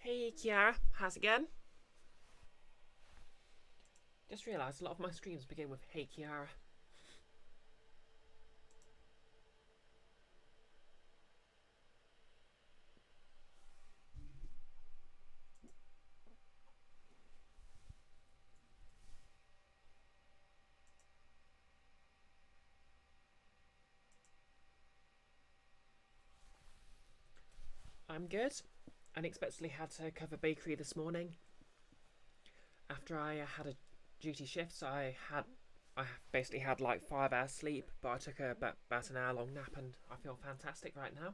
Hey Kiara, how's it going? Just realised a lot of my streams begin with Hey Kiara. I'm good. Unexpectedly had to cover bakery this morning. After I had a duty shift, so I basically had like 5 hours sleep, but I took about an hour long nap and I feel fantastic right now.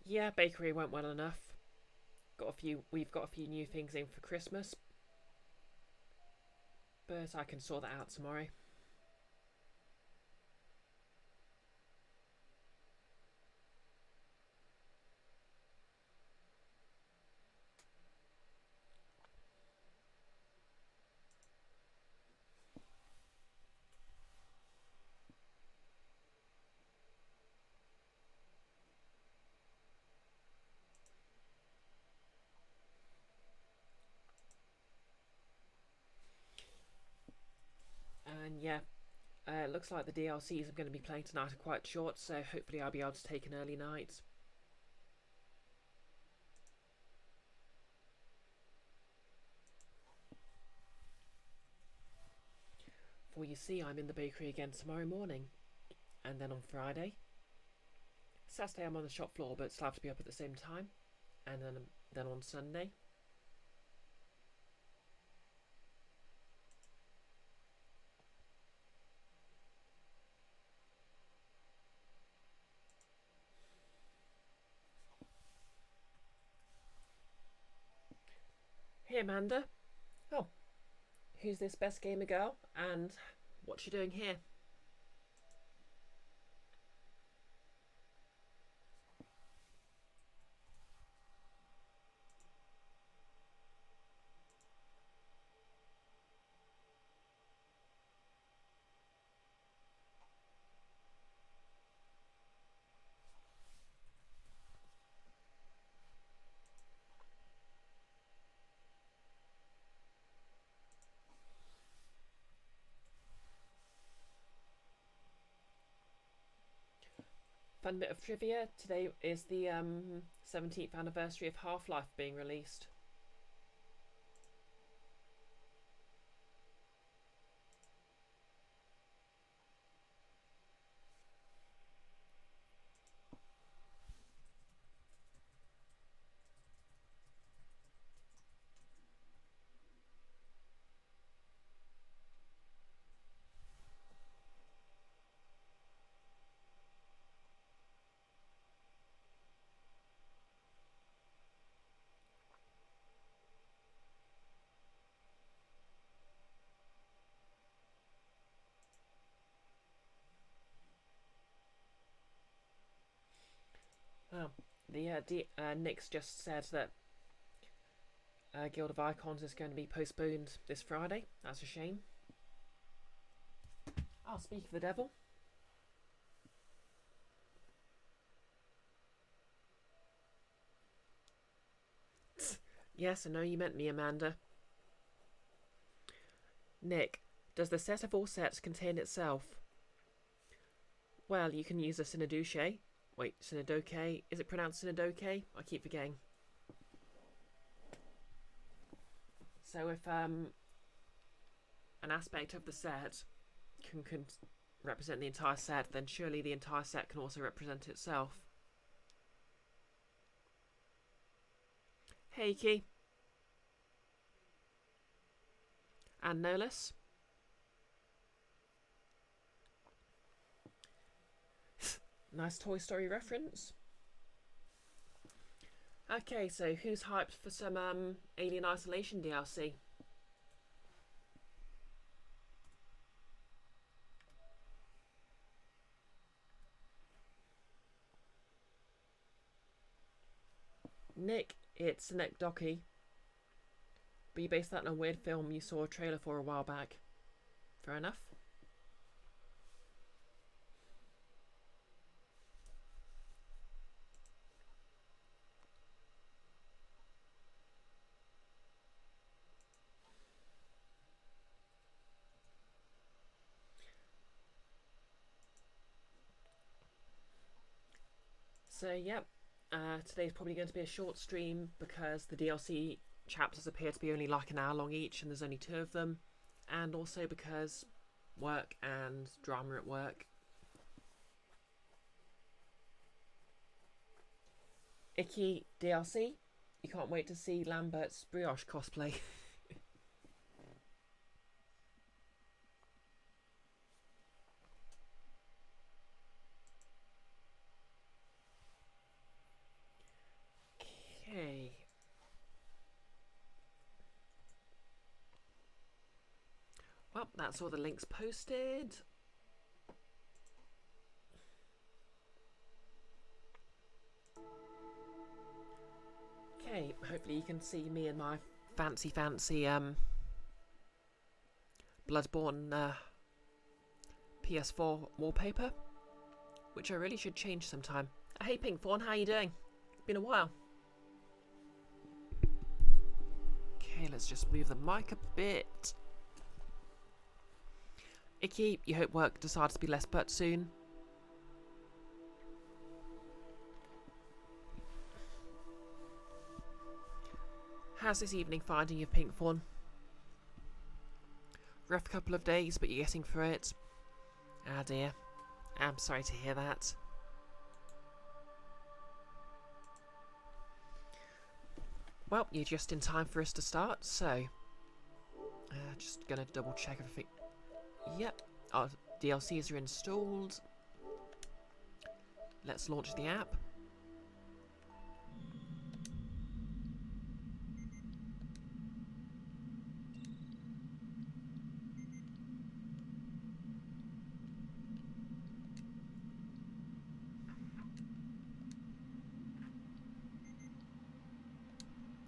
Yeah, bakery went well enough. We've got a few new things in for Christmas, but I can sort that out tomorrow. And yeah, it looks like the DLCs I'm going to be playing tonight are quite short, so hopefully I'll be able to take an early night. For you see, I'm in the bakery again tomorrow morning, and then on Friday. Saturday I'm on the shop floor, but still have to be up at the same time, and then on Sunday. Hey Amanda. Oh, who's this best gamer girl, and what's she doing here? Fun bit of trivia: today is the 17th anniversary of Half-Life being released. Oh, the Nick's just said that Guild of Icons is going to be postponed this Friday. That's a shame. I'll speak of the devil. Yes, I know you meant me, Amanda. Nick, does the set of all sets contain itself? Well, you can use a Synoduce. Wait, Synodoke? Is it pronounced Synodoke? I keep forgetting. So if an aspect of the set can represent the entire set, then surely the entire set can also represent itself. Hey, Key. And Nolus. Nice Toy Story reference. Okay, so who's hyped for some Alien Isolation DLC? Nick, it's Nick Docky. But you based that on a weird film you saw a trailer for a while back. Fair enough. So, yep, today's probably going to be a short stream because the DLC chapters appear to be only like an hour long each and there's only 2 of them. And also because work and drama at work. Icky DLC. You can't wait to see Lambert's Brioche cosplay. Okay. Well, that's all the links posted. Okay, hopefully you can see me in my fancy Bloodborne PS4 wallpaper, which I really should change sometime. Hey Pinkthorn, how you doing? Been a while. Okay, let's just move the mic a bit. Icky, you hope work decides to be less but soon. How's this evening finding you, Pinkthorn? Rough couple of days, but you're getting through it. Ah dear. I'm sorry to hear that. Well, you're just in time for us to start, so... just gonna double check everything. Yep, our DLCs are installed. Let's launch the app.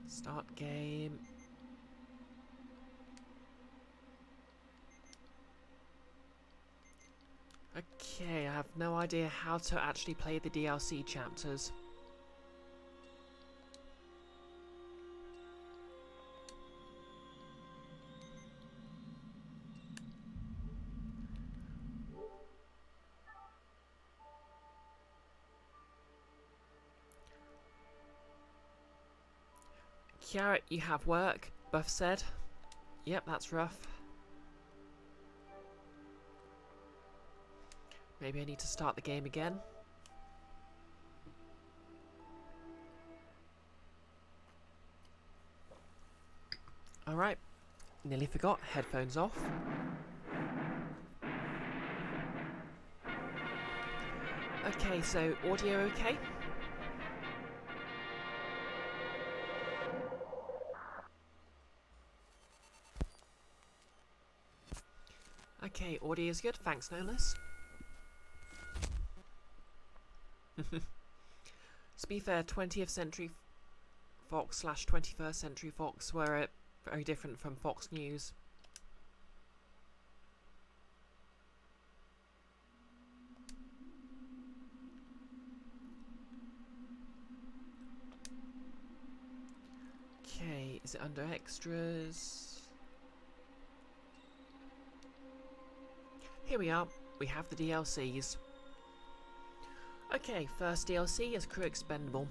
Start game. Okay, I have no idea how to actually play the DLC chapters. Carrot, you have work, Buff said. Yep, that's rough. Maybe I need to start the game again. Alright, nearly forgot, headphones off. Okay, so audio okay? Okay, audio is good, thanks Nolis. To be fair, 20th Century Fox / 21st Century Fox were very different from Fox News. Okay, is it under extras? Here we are, we have the DLCs. Okay, first DLC is Crew Expendable.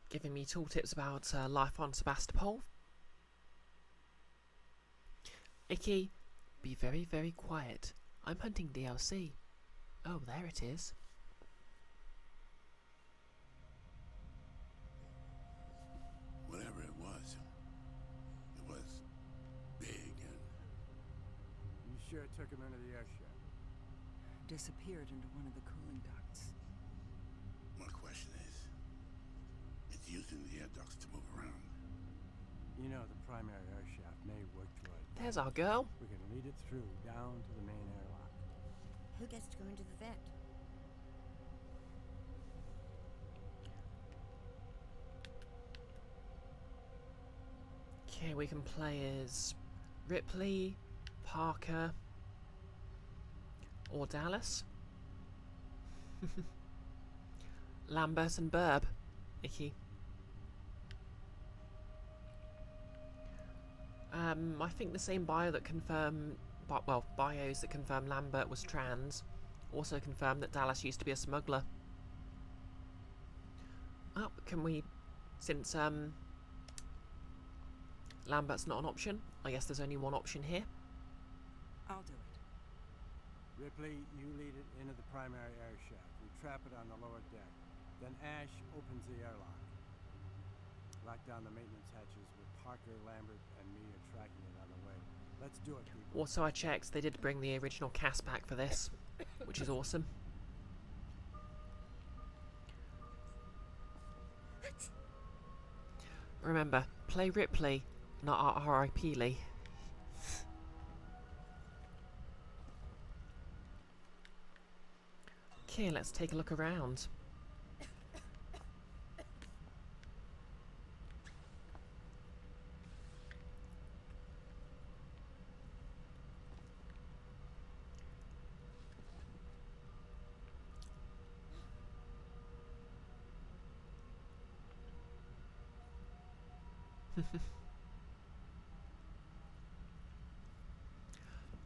Giving me tooltips about life on Sebastopol. Icky, be very, very quiet. I'm hunting DLC. Oh, there it is. Whatever it was disappeared into one of the cooling ducts. My question is, it's using the air ducts to move around. You know, the primary air shaft may work through it. There's our girl. We can lead it through down to the main airlock. Who gets to go into the vent? Okay, we can play as Ripley, Parker, or Dallas. Lambert and Burb. Icky. I think the same bios that confirm Lambert was trans also confirmed that Dallas used to be a smuggler. Oh, can we, since Lambert's not an option, I guess there's only one option here. I'll do it. Ripley, you lead it into the primary air shaft. We trap it on the lower deck. Then Ash opens the airlock. Lock down the maintenance hatches with Parker, Lambert, and me are tracking it on the way. Let's do it, people. Also, I checked, they did bring the original cast back for this, which is awesome. Remember, play Ripley, not R.I.P. Lee. Okay, let's take a look around.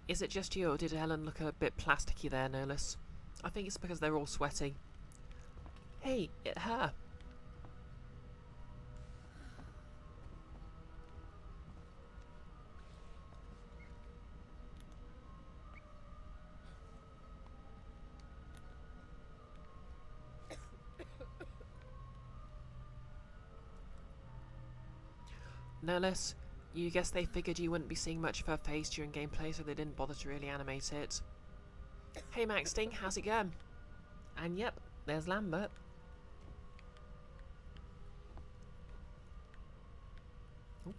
Is it just you, or did Helen look a bit plasticky there, no less? I think it's because they're all sweaty. Hey, it her. No less, you guess they figured you wouldn't be seeing much of her face during gameplay, so they didn't bother to really animate it. Hey Max Sting, how's it going? And yep, there's Lambert. Ooh.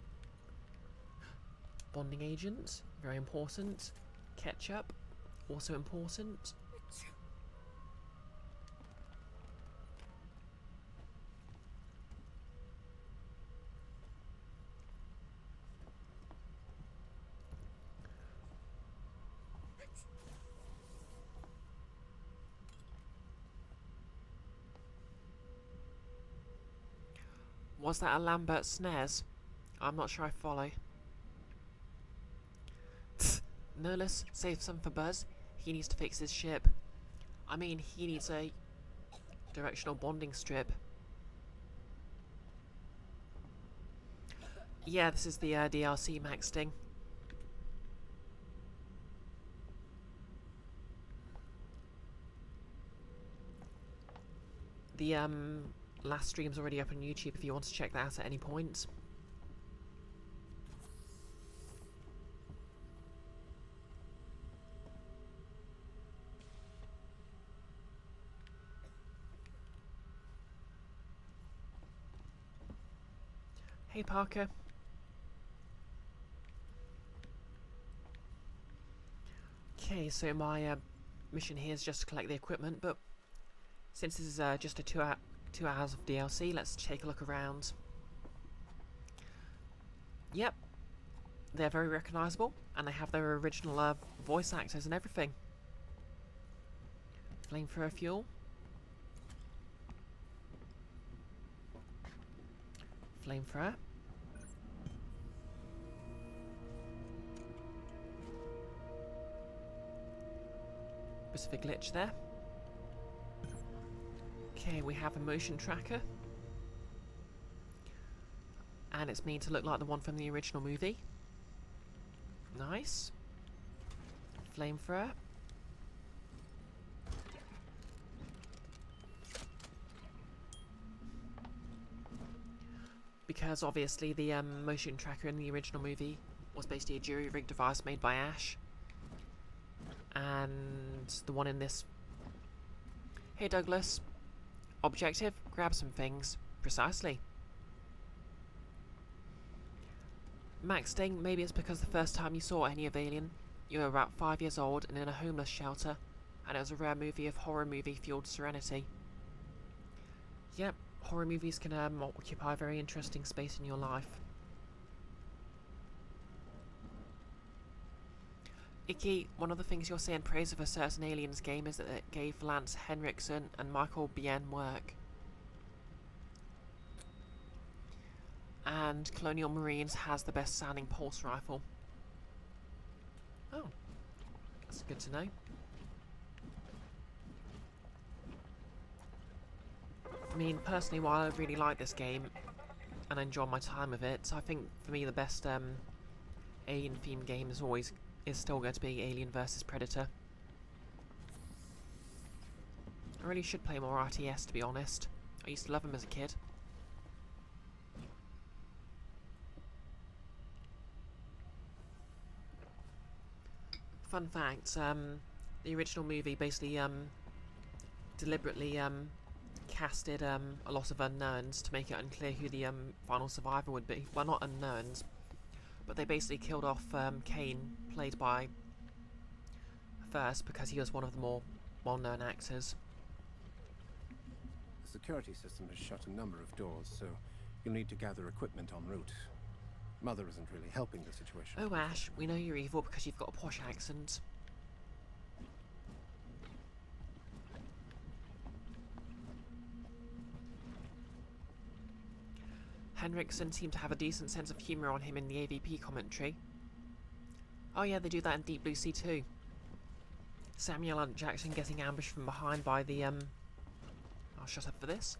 Bonding agent, very important. Ketchup, also important. Was that a Lambert snares? I'm not sure I follow. Nerlus, save some for Buzz. He needs to fix his ship. I mean, he needs a directional bonding strip. Yeah, this is the DRC Max Sting. The last stream's already up on YouTube if you want to check that out at any point. Hey Parker. Okay, so my mission here is just to collect the equipment, but since this is just a 2 hours of DLC, let's take a look around. Yep, they're very recognisable, and they have their original voice actors and everything. Flamethrower fuel. Flamethrower. Bit of a glitch there. Okay, we have a motion tracker. And it's made to look like the one from the original movie. Nice. Flamethrower. Because obviously the motion tracker in the original movie was basically a jury-rigged device made by Ash. And and the one in this. Hey Douglas. Objective, grab some things. Precisely. Max Ding, maybe it's because the first time you saw any of Alien, you were about 5 years old and in a homeless shelter, and it was a rare movie of horror movie fueled serenity. Yep, horror movies can occupy a very interesting space in your life. Icky, one of the things you'll say in praise of a certain Aliens game is that it gave Lance Henriksen and Michael Biehn work. And Colonial Marines has the best sounding pulse rifle. Oh, that's good to know. I mean, personally, while I really like this game and I enjoy my time with it, I think for me the best Alien themed game is still going to be Alien vs Predator. I really should play more RTS, to be honest. I used to love them as a kid. Fun fact, the original movie basically deliberately casted a lot of unknowns to make it unclear who the final survivor would be. Well, not unknowns, but they basically killed off Kane, played by First, because he was one of the more well-known actors. The security system has shut a number of doors, so you'll need to gather equipment en route. Mother isn't really helping the situation. Oh, Ash, we know you're evil because you've got a posh accent. Henriksen seemed to have a decent sense of humour on him in the AVP commentary. Oh yeah, they do that in Deep Blue Sea too. Samuel L. Jackson getting ambushed from behind by the I'll shut up for this.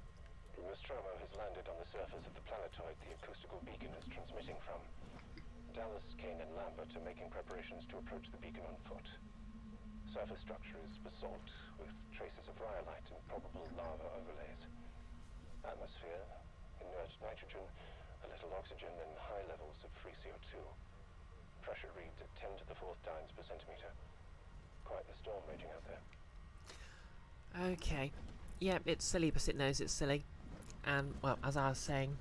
Nostromo has landed on the surface of the planetoid the acoustical beacon is transmitting from. Dallas, Kane and Lambert are making preparations to approach the beacon on foot. Surface structure is basalt, with traces of rhyolite and probable lava overlays. Atmosphere, inert nitrogen, a little oxygen and high levels of free CO2. Pressure reads at 10 to the 4th dynes per centimetre. Quite the storm raging out there. Okay. Yeah, it's silly, but it knows it's silly. And, well, as I was saying,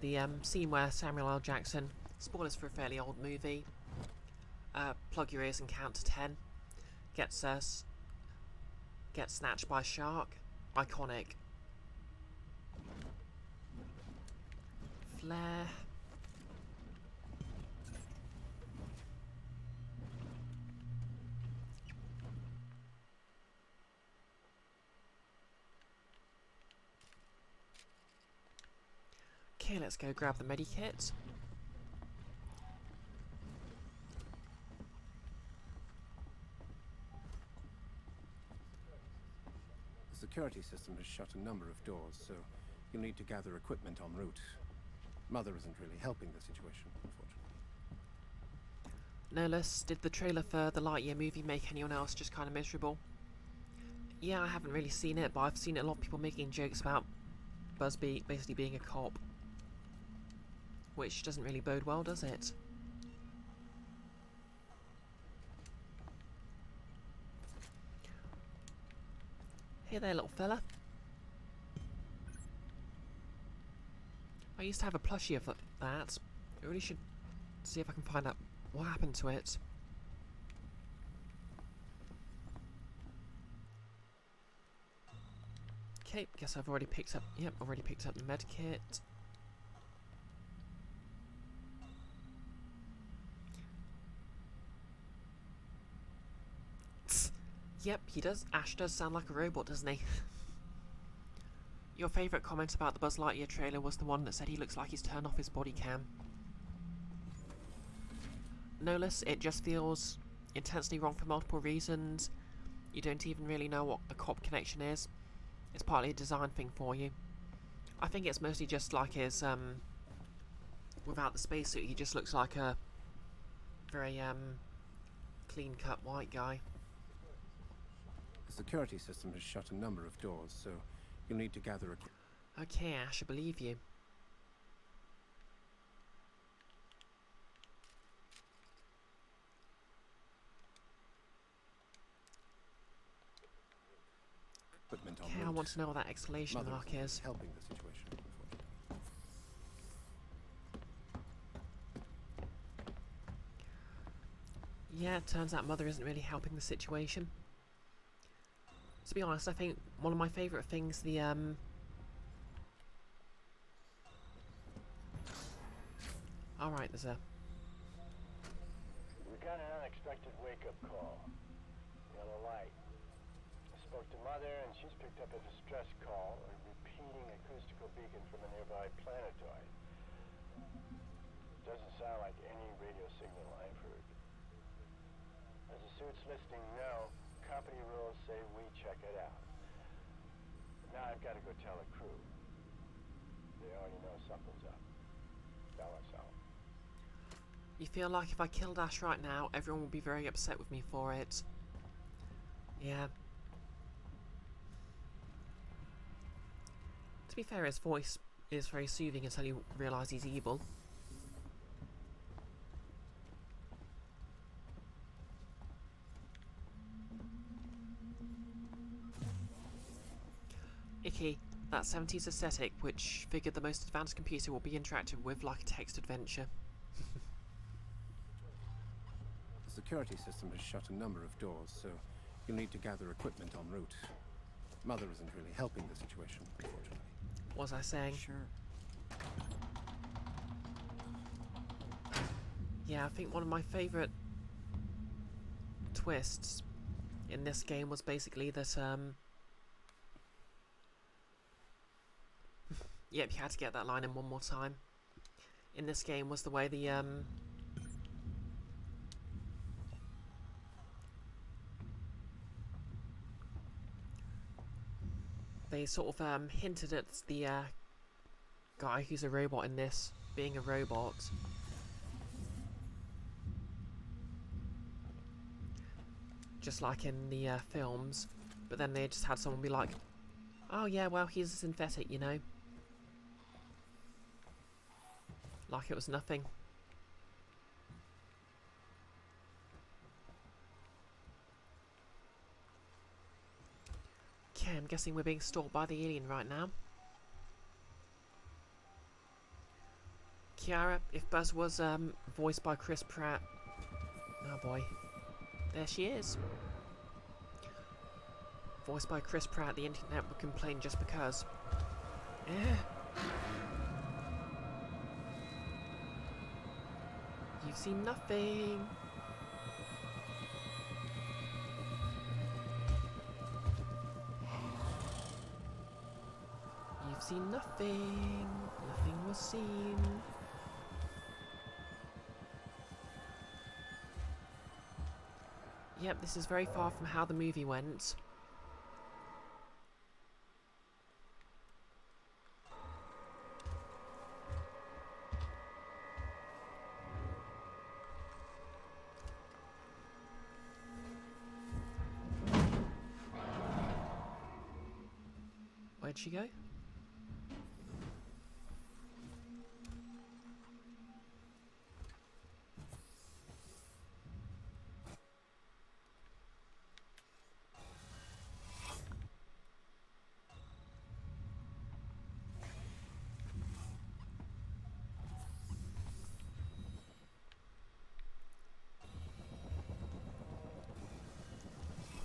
the scene where Samuel L. Jackson, spoilers for a fairly old movie, plug your ears and count to 10, gets snatched by a shark. Iconic. Flare. Okay, let's go grab the medikit. The security system has shut a number of doors, so you'll need to gather equipment en route. Mother isn't really helping the situation, unfortunately. No less, did the trailer for the Lightyear movie make anyone else just kind of miserable? Yeah, I haven't really seen it, but I've seen a lot of people making jokes about Buzz basically being a cop. Which doesn't really bode well, does it? Hey there, little fella. I used to have a plushie of that. I really should see if I can find out what happened to it. Okay, guess I've already picked up... Yep, I've already picked up the medkit. Yep, he does. Ash does sound like a robot, doesn't he? Your favourite comment about the Buzz Lightyear trailer was the one that said he looks like he's turned off his body cam. No less, it just feels intensely wrong for multiple reasons. You don't even really know what the cop connection is. It's partly a design thing for you. I think it's mostly just like his, without the spacesuit, he just looks like a very, clean-cut white guy. The security system has shut a number of doors, so you'll need to gather Okay, Ash, I believe you. equipment en Okay, I route. want to know what that exclamation Mother mark isn't is. helping the situation, unfortunately. Yeah, it turns out Mother isn't really helping the situation. To be honest, I think one of my favourite things, the Alright, there's a... We got an unexpected wake-up call. Yellow light. I spoke to Mother, and she's picked up a distress call, a repeating acoustical beacon from a nearby planetoid. Doesn't sound like any radio signal I've heard. As the suit's listing no, company rules say we check it out. Now I've got to go tell the crew. They already know something's up. Tell us so. You feel like if I killed Ash right now, everyone would be very upset with me for it. Yeah. To be fair, his voice is very soothing until you realise he's evil. Icky, that 70s aesthetic which figured the most advanced computer will be interacted with like a text adventure. The security system has shut a number of doors, so you'll need to gather equipment en route. Mother isn't really helping the situation, unfortunately. What was I saying? Sure. Yeah, I think one of my favourite twists in this game was basically that, yep, you had to get that line in one more time. In this game was the way the, they sort of, hinted at the, guy who's a robot in this being a robot. Just like in the, films. But then they just had someone be like, oh yeah, well, he's a synthetic, you know. Like it was nothing. Okay, I'm guessing we're being stalked by the alien right now. Kiara, if Buzz was voiced by Chris Pratt... Oh boy. There she is. Voiced by Chris Pratt, the internet would complain just because. You've seen nothing. You've seen nothing. Nothing was seen. Yep, this is very far from how the movie went. Where'd she go?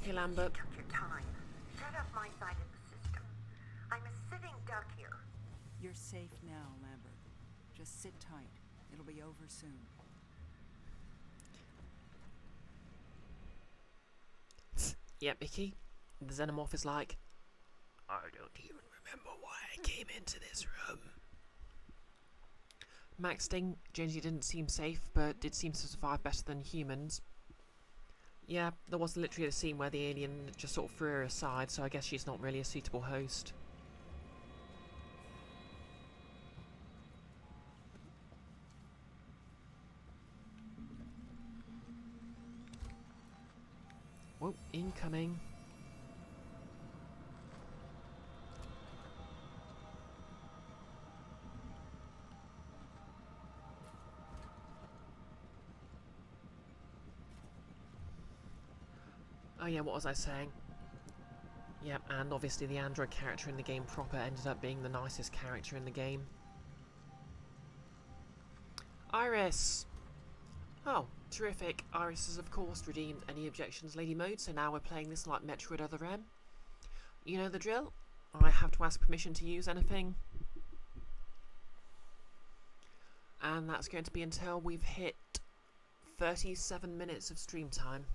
Hey, Lambert. Took your time. Set up my side of the system. I'm a sitting duck here. You're safe now, Lambert. Just sit tight. It'll be over soon. Yep, Icky. The xenomorph is like, I don't even remember why I came into this room. Max Sting generally didn't seem safe, but did seem to survive better than humans. Yeah, there was literally a scene where the alien just sort of threw her aside, so I guess she's not really a suitable host. Whoa, incoming. Oh yeah, what was I saying? Yep, and obviously the android character in the game proper ended up being the nicest character in the game. Iris! Oh, terrific. Iris has of course redeemed any objections Lady Mode, so now we're playing this like Metroid Other M. You know the drill. I have to ask permission to use anything. And that's going to be until we've hit 37 minutes of stream time.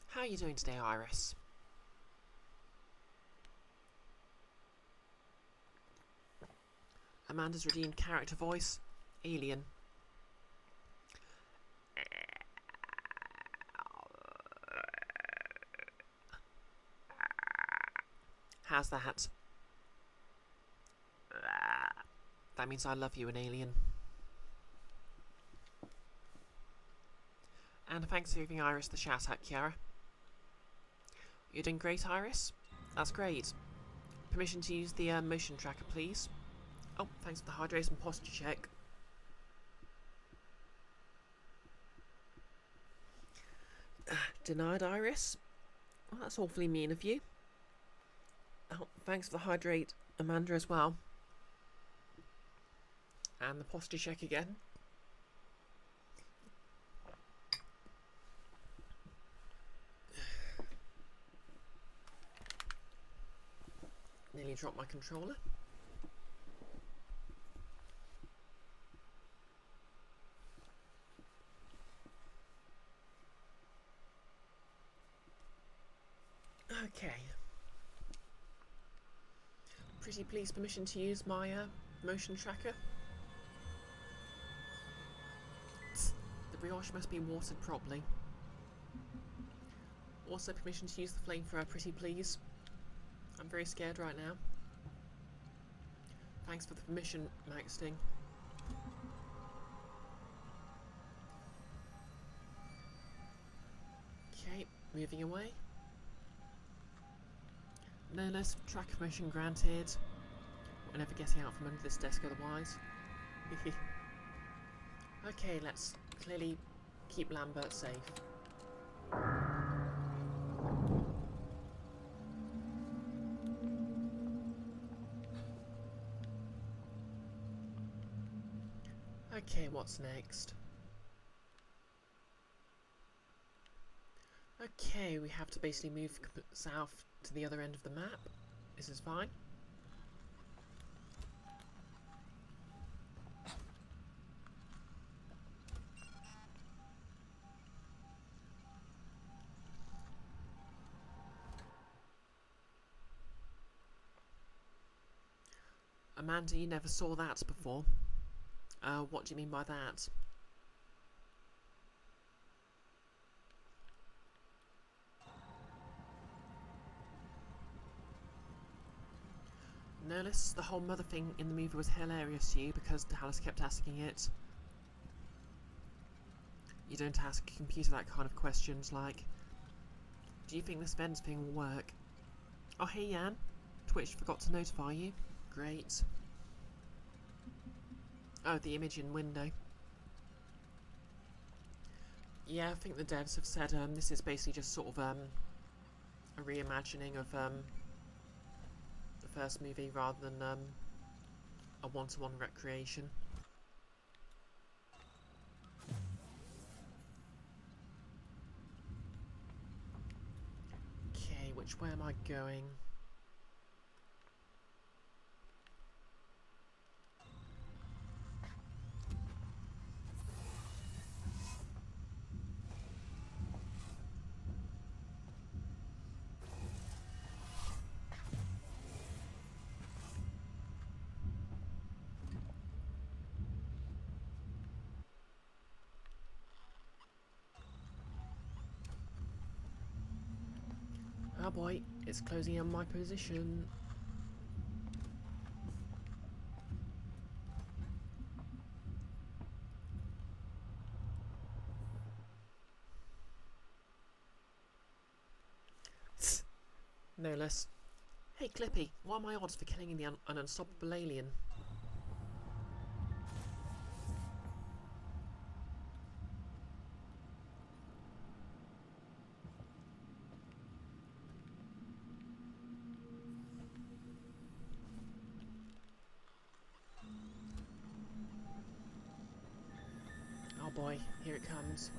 How are you doing today, Iris? Amanda's redeemed character voice, Alien. How's that? That means I love you, an alien. And thanks for giving Iris the shout out, Kiara. You're doing great, Iris. That's great. Permission to use the motion tracker, please. Oh, thanks for the hydration posture check. Denied, Iris? Well, that's awfully mean of you. Oh, thanks for the hydrate, Amanda, as well. And the posture check again. Nearly dropped my controller. Okay. Pretty please permission to use my motion tracker. The brioche must be watered properly. Also permission to use the flamethrower, pretty please. I'm very scared right now. Thanks for the permission, Maxting. Okay, moving away. No less track permission granted. We're never getting out from under this desk otherwise. Okay, let's clearly keep Lambert safe. Okay, what's next? Okay, we have to basically move south to the other end of the map. This is fine. Amanda, you never saw that before. What do you mean by that? Nerlis, the whole mother thing in the movie was hilarious to you because Dallas kept asking it. You don't ask a computer that kind of questions like, do you think this vents thing will work? Oh hey Jan, Twitch forgot to notify you. Great. Oh, the image in window. Yeah, I think the devs have said this is basically just sort of a reimagining of the first movie rather than a one-to-one recreation. Okay, which way am I going? Oh boy, it's closing in my position. No less. Hey Clippy, what are my odds for killing an unstoppable alien? systems.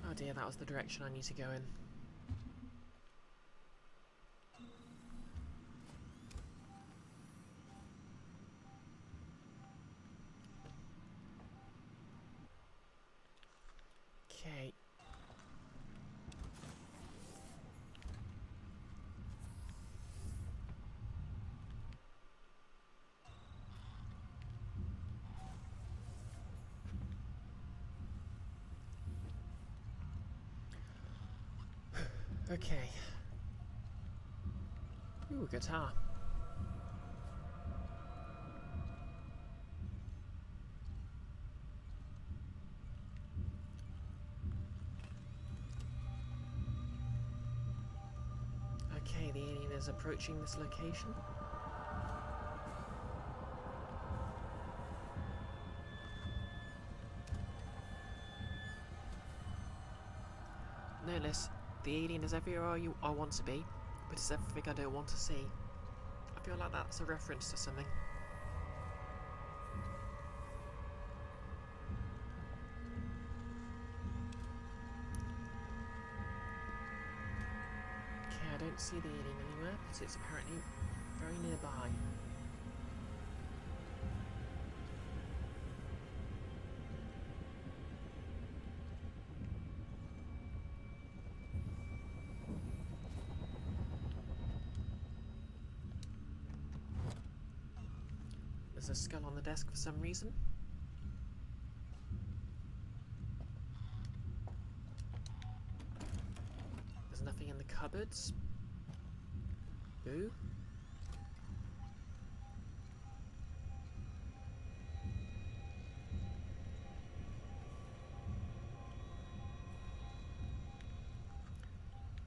Oh dear, that was the direction I need to go in. Okay. Okay. Ooh, guitar. Okay, the alien is approaching this location. No less, the alien is everywhere I want to be, but it's everything I don't want to see. I feel like that's a reference to something. Okay, I don't see the alien anywhere, but it's apparently very nearby. There's a skull on the desk for some reason. There's nothing in the cupboards. Boo.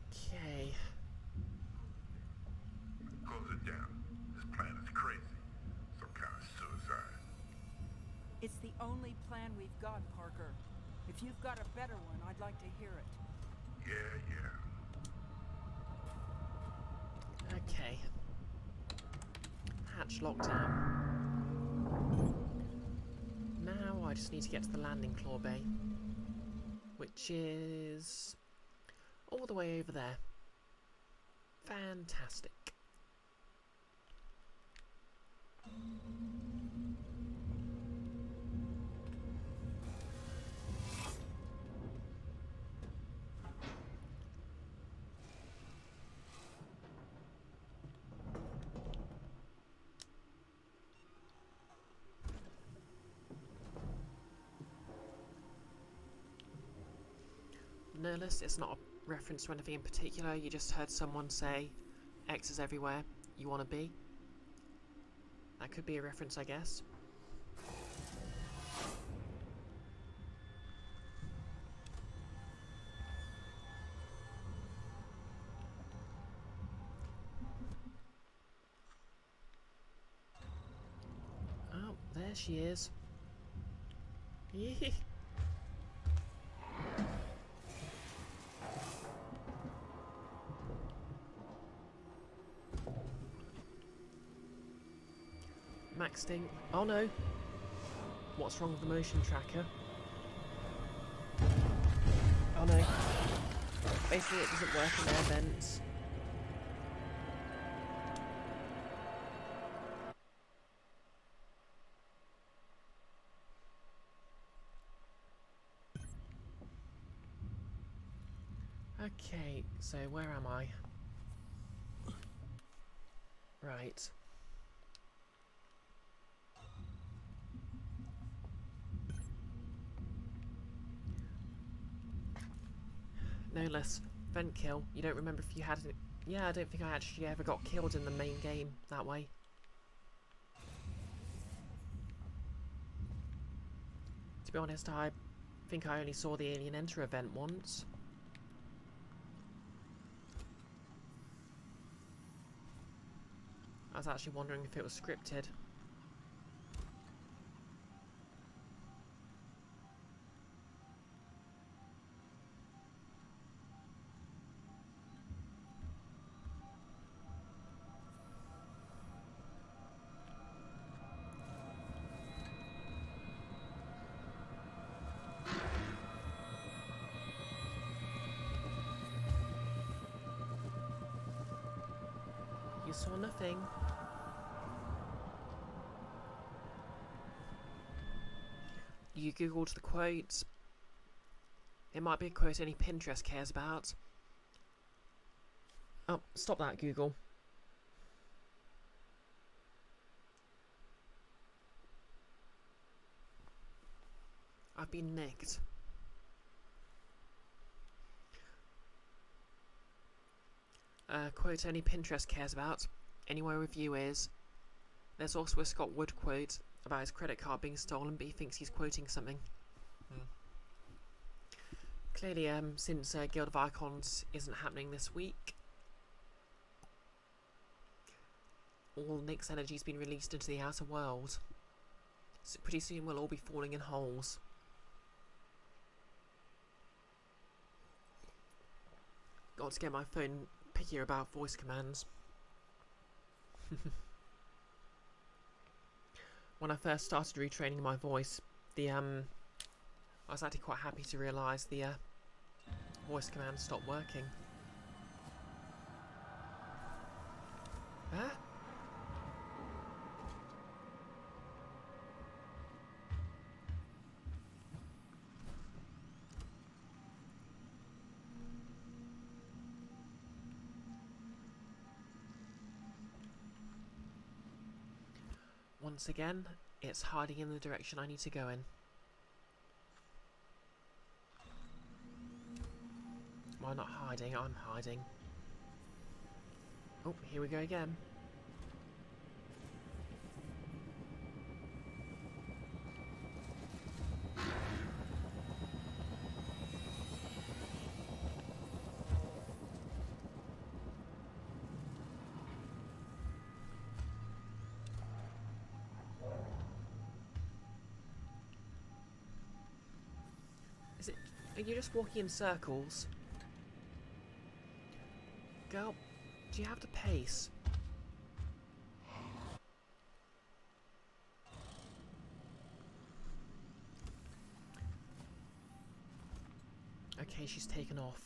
Okay. Close it down. This plan is crazy. Some kind of suicide. It's the only plan we've got, Parker. If you've got a better one, I'd like to hear it. Yeah. Okay. Hatch locked down. Now I just need to get to the landing claw bay, which is all the way over there. Fantastic. Nerless, it's not a reference to anything in particular, you just heard someone say X is everywhere you want to be. That could be a reference, I guess. Oh, there she is. Yee. Maxting. Oh no. What's wrong with the motion tracker? Oh no. Basically it doesn't work in air vents. Okay, so where am I? Right. No less. Vent kill. You don't remember if you had it? Yeah, I don't think I actually ever got killed in the main game that way. To be honest, I think I only saw the alien enter a vent once. I was actually wondering if it was scripted. saw nothing. You googled the quote. It might be a quote any Pinterest cares about. Oh, stop that, Google. I've been nicked. Quote any Pinterest cares about. Anyway, review is. There's also a Scott Wood quote about his credit card being stolen, but he thinks he's quoting something. Clearly, since Guild of Icons isn't happening this week, all Nick's energy's been released into the outer world. So pretty soon we'll all be falling in holes. Got to get my phone pickier about voice commands. When I first started retraining my voice, I was actually quite happy to realise the voice command stopped working. Huh? Once again, it's hiding in the direction I need to go in. Well, not hiding, I'm hiding. Oh, here we go again. Are you just walking in circles? Girl, do you have the pace? Okay, she's taken off.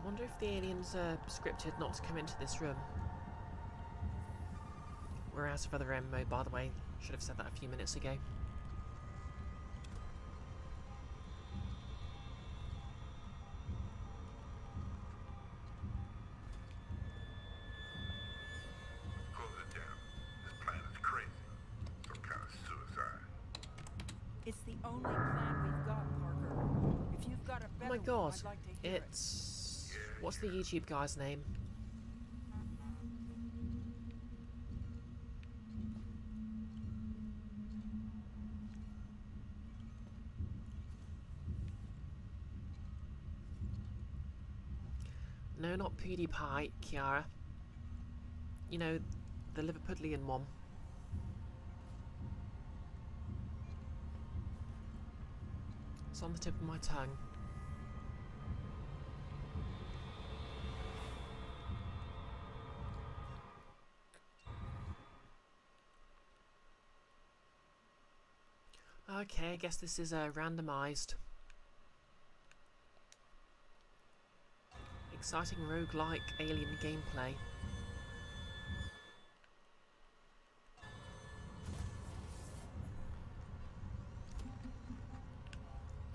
I wonder if the aliens are scripted not to come into this room. We're out of other ammo, by the way. Should have said that a few minutes ago. Close it down. This plan is crazy. Some kind of suicide. It's the only plan we've got, Parker. If you've got a Oh better my god, one, I'd like to hear it. it's... What's the YouTube guy's name? No, not PewDiePie, Kiara. You know, the Liverpudlian one. It's on the tip of my tongue. Okay, I guess this is randomised. Exciting roguelike alien gameplay.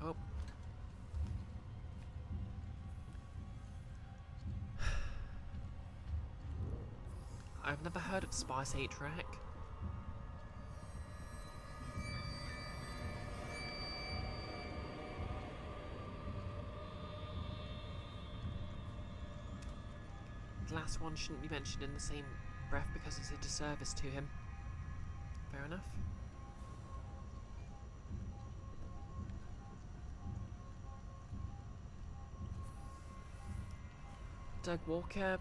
Oh. I've never heard of Spice 8 Track. The last one shouldn't be mentioned in the same breath because it's a disservice to him. Fair enough. Doug Walker,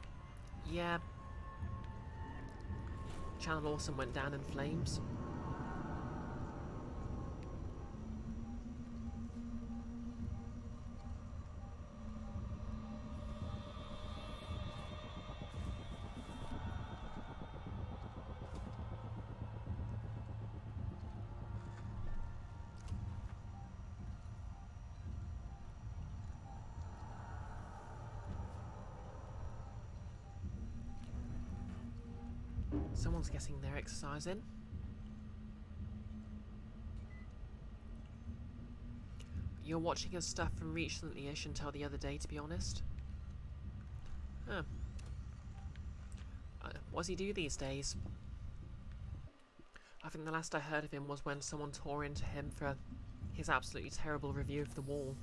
yeah. Channel Awesome went down in flames. Someone's getting their exercise in. You're watching his stuff from recently-ish until the other day, to be honest. Huh. What does he do these days? I think the last I heard of him was when someone tore into him for his absolutely terrible review of The Wall.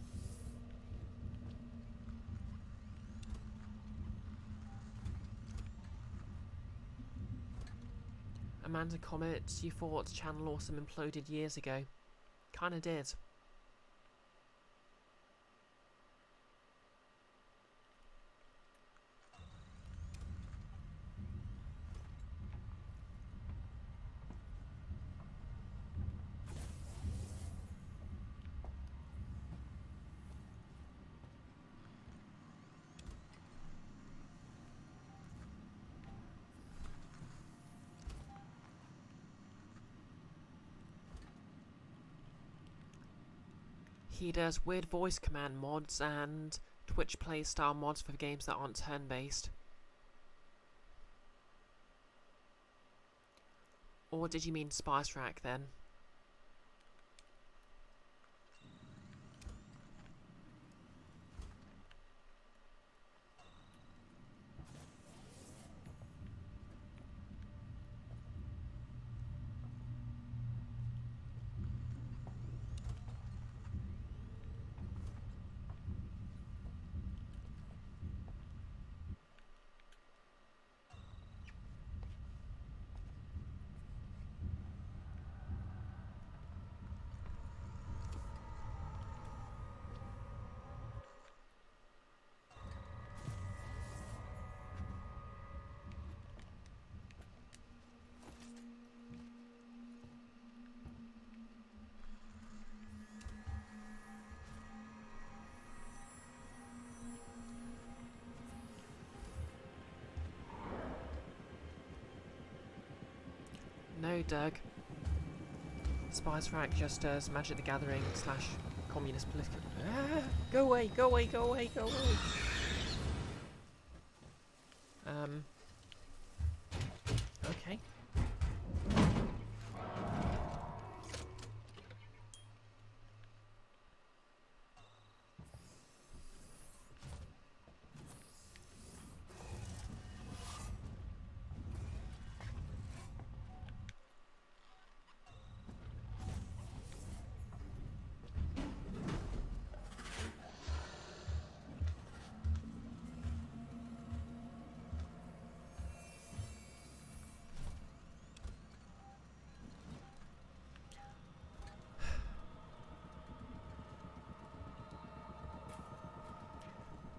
Amanda comments, you thought Channel Awesome imploded years ago. Kinda did. He does weird voice command mods and Twitch playstyle mods for games that aren't turn-based. Or did you mean Spice Rack then? No, Doug. Spice Rack just does Magic the Gathering / communist political. Ah, go away, go away, go away, go away. Okay.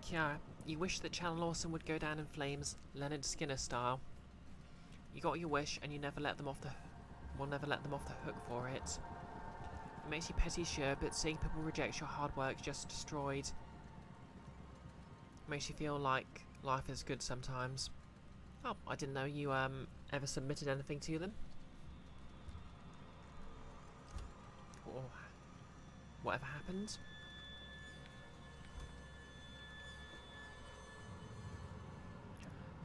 Kiara, you wish that Channel Awesome would go down in flames, Leonard Skinner style. You got your wish, and you never let them off the. Will never let them off the hook for it. It makes you petty, sure, but seeing people reject your hard work just destroyed. Makes you feel like life is good sometimes. Oh, I didn't know you ever submitted anything to them. Or whatever happened.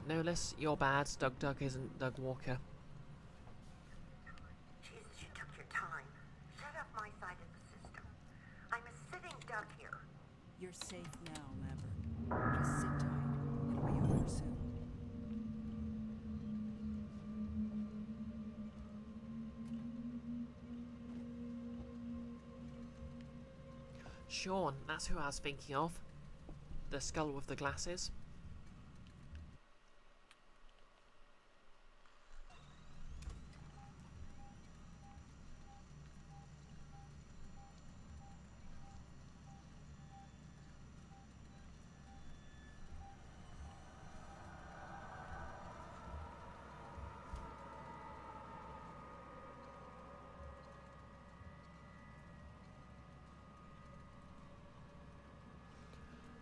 No less, you're bad. Doug isn't Doug Walker. Jesus, you took your time. Set up my side of the system. I'm a sitting duck here. You're safe now, Lambert. Just sit tight. It'll be over soon. Sean, that's who I was thinking of. The skull with the glasses.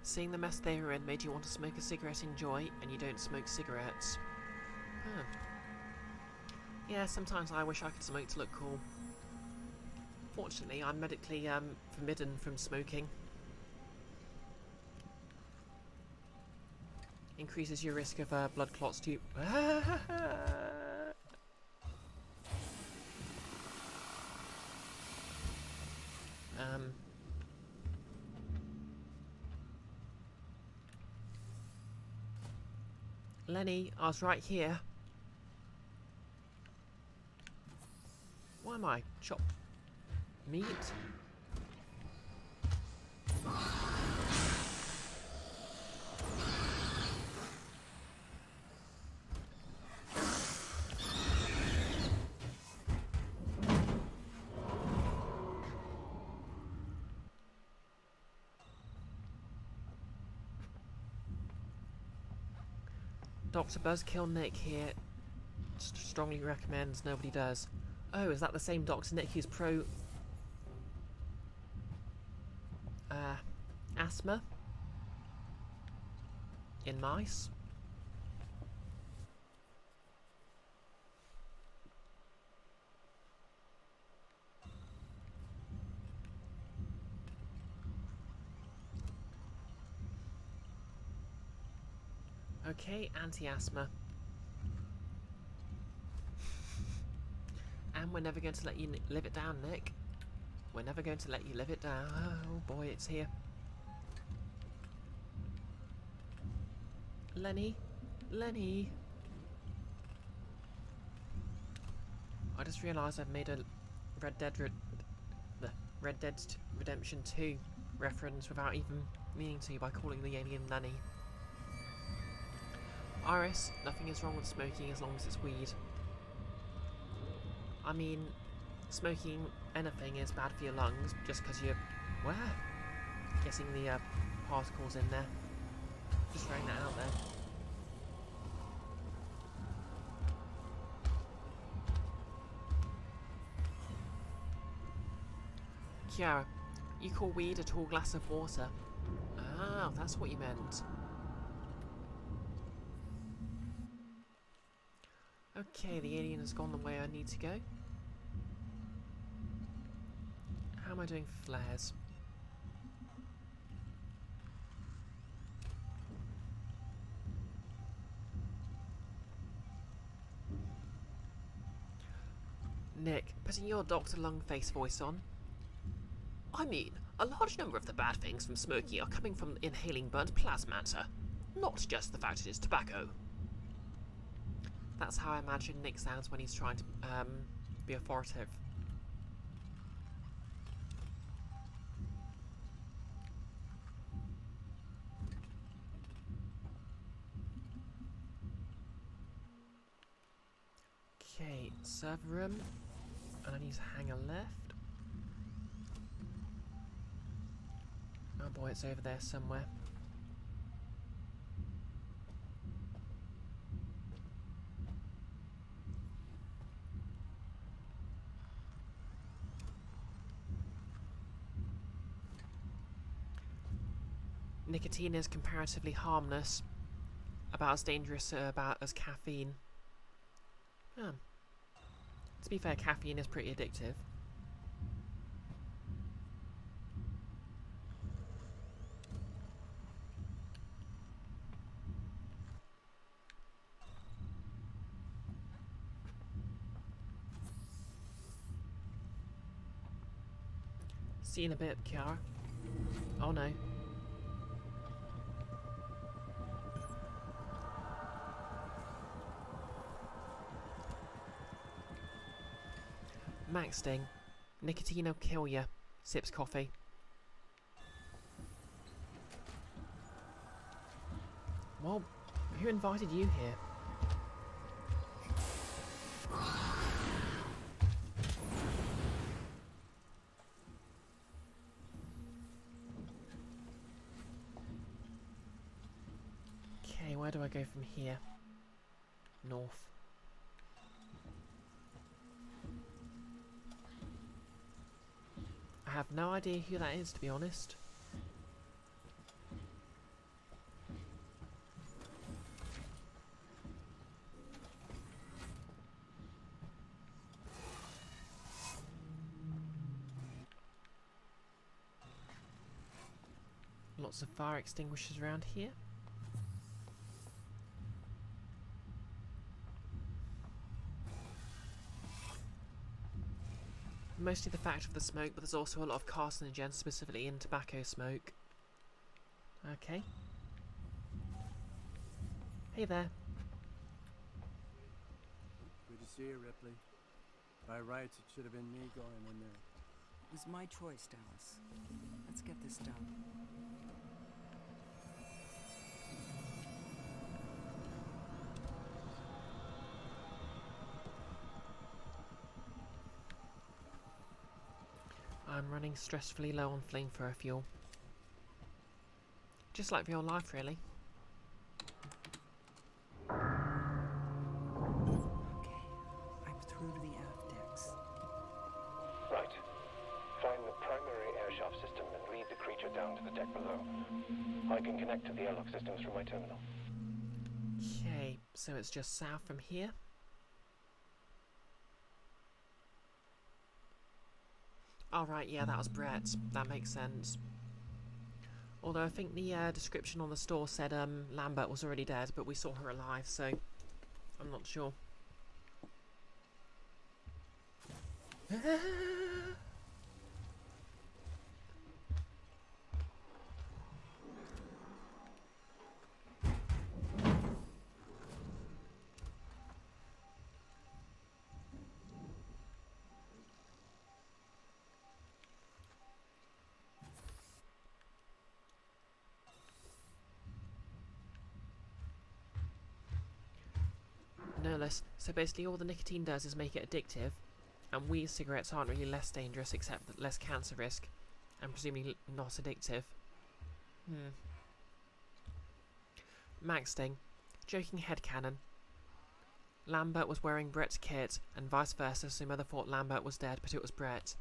Seeing the mess they were in made you want to smoke a cigarette in joy, and you don't smoke cigarettes. Huh. Yeah, sometimes I wish I could smoke to look cool. Fortunately, I'm medically forbidden from smoking. Increases your risk of blood clots too. Lenny, I was right here. Why am I? Chop meat? Dr. Buzzkill Nick here strongly recommends nobody does. Oh, is that the same Dr. Nick who's pro... asthma? In mice? Okay, anti-asthma. And we're never going to let you live it down, Nick. We're never going to let you live it down. Oh boy, it's here. Lenny? Lenny? I just realised I've made a Red Dead Redemption 2 reference without even meaning to by calling the alien Lenny. Iris, nothing is wrong with smoking as long as it's weed. I mean, smoking anything is bad for your lungs just because you're... where? Getting the particles in there. Just throwing that out there. Kiara, you call weed a tall glass of water. Ah, that's what you meant. Okay, the alien has gone the way I need to go. How am I doing for flares? Nick, putting your Dr. Lungface voice on. I mean, a large number of the bad things from smoking are coming from inhaling burnt plasma matter, not just the fact it is tobacco. That's how I imagine Nick sounds when he's trying to be authoritative. Okay, server room, and I need to hang a left. Oh boy, it's over there somewhere. Nicotine is comparatively harmless, about as dangerous as caffeine. To be fair, caffeine is pretty addictive. See you in a bit, Kiara. Oh no. Max Sting. Nicotine'll kill ya. Sips coffee. Well, who invited you here? Okay, where do I go from here? North. I have no idea who that is, to be honest. Lots of fire extinguishers around here. Mostly the fact of the smoke, but there's also a lot of carcinogens, specifically in tobacco smoke. Okay. Hey there. See you, Ripley. By rights, it should have been me going in there. It was my choice, Dallas. Let's get this done. I'm running stressfully low on flamethrower fuel. Just like real life, really. Okay, I'm through to the aft decks. Right. Find the primary airshaft system and lead the creature down to the deck below. I can connect to the airlock systems from my terminal. Okay, so it's just south from here. Oh right, yeah, that was Brett. That makes sense. Although I think the description on the store said Lambert was already dead, but we saw her alive, so I'm not sure. No less. So basically all the nicotine does is make it addictive, and weed cigarettes aren't really less dangerous except that less cancer risk, and presumably not addictive. Maxting. Joking headcanon. Lambert was wearing Brett's kit, and vice versa, so Mother thought Lambert was dead, but it was Brett.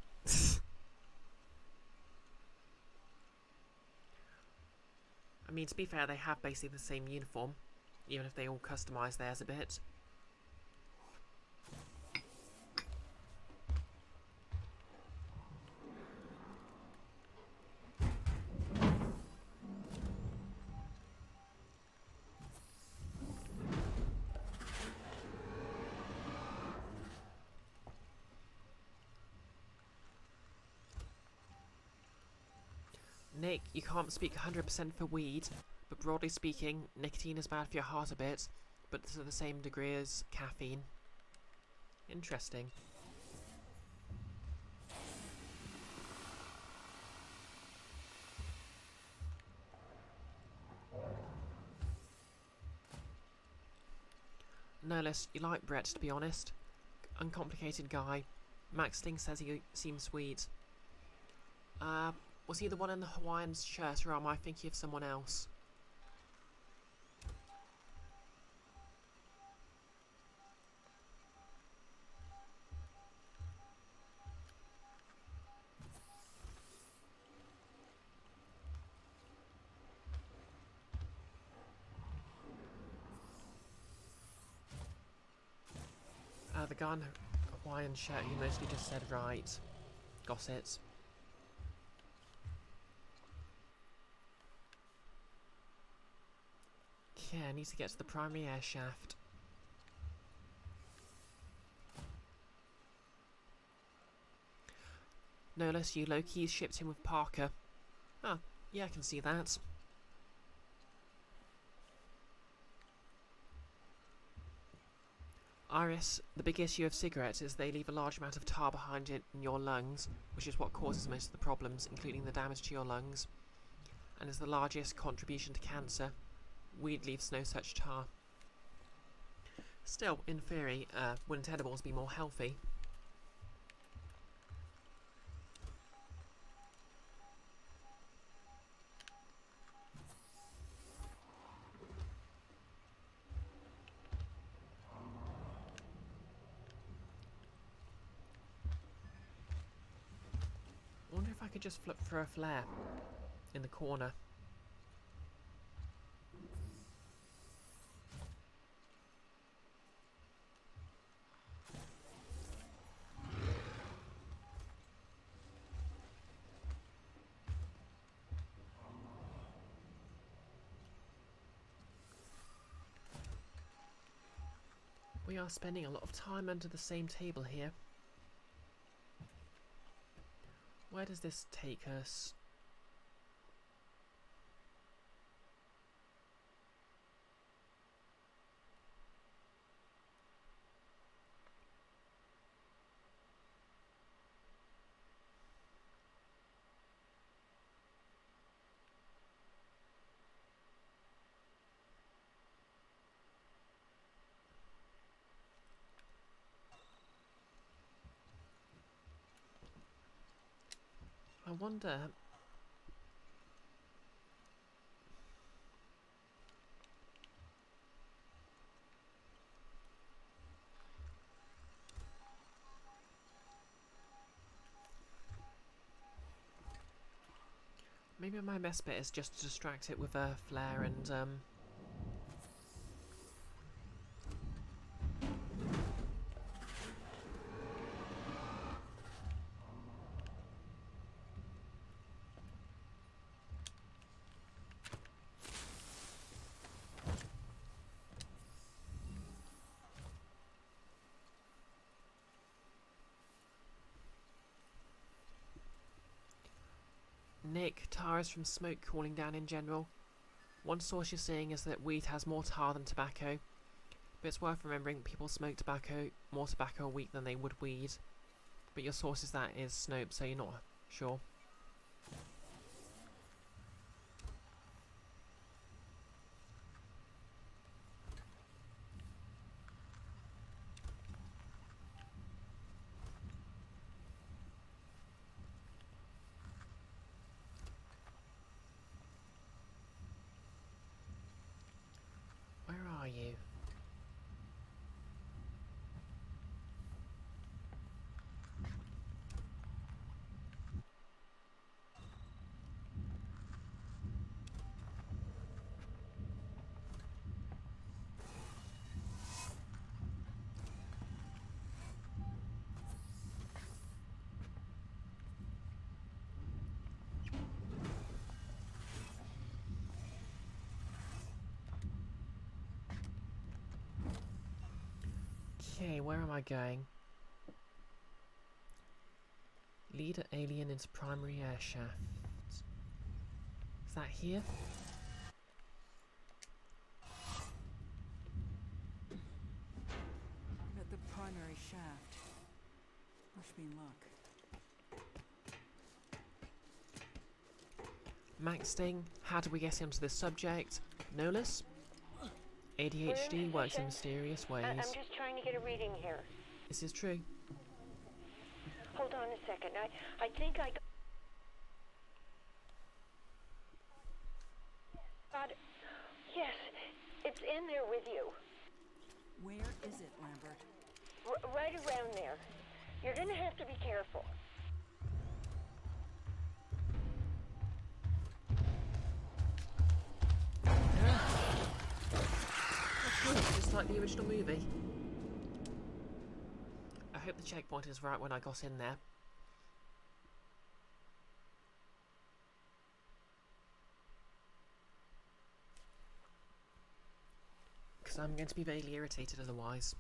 I mean, to be fair, they have basically the same uniform, even if they all customise theirs a bit. Nick, you can't speak 100% for weed, but broadly speaking, nicotine is bad for your heart a bit, but to the same degree as caffeine. Interesting. No less, you like Brett, to be honest. Uncomplicated guy. Max Sting says he seems sweet. Was he the one in the Hawaiian shirt, or am I thinking of someone else? The guy in the Hawaiian shirt who mostly just said right. Got it. Yeah, I need to get to the primary air shaft. No less, you low-key shipped him with Parker. Ah, yeah, I can see that. Iris, the big issue of cigarettes is they leave a large amount of tar behind it in your lungs, which is what causes most of the problems, including the damage to your lungs, and is the largest contribution to cancer. Weed leaves no such tar. Still, in theory, wouldn't edibles be more healthy? I wonder if I could just flip through a flare in the corner. We are spending a lot of time under the same table here. Where does this take us? wonder... Maybe my best bet is just to distract it with a flare and, Nick, tar is from smoke cooling down in general. One source you're seeing is that weed has more tar than tobacco, but it's worth remembering people smoke more tobacco a week than they would weed. But your source is that is Snope, so you're not sure. Where are you? Okay, where am I going? Lead an alien into primary air shaft. Is that here? At the primary shaft. Wish me luck. Max Sting, how do we get him to this subject? Nolus? ADHD works in mysterious ways. I'm just trying to get a reading here. This is true. Hold on a second. I think I got it. Yes, it's in there with you. Where is it, Lambert? Right around there. You're gonna have to be careful. Just like the original movie. I hope the checkpoint is right when I got in there. Because I'm going to be vaguely irritated otherwise.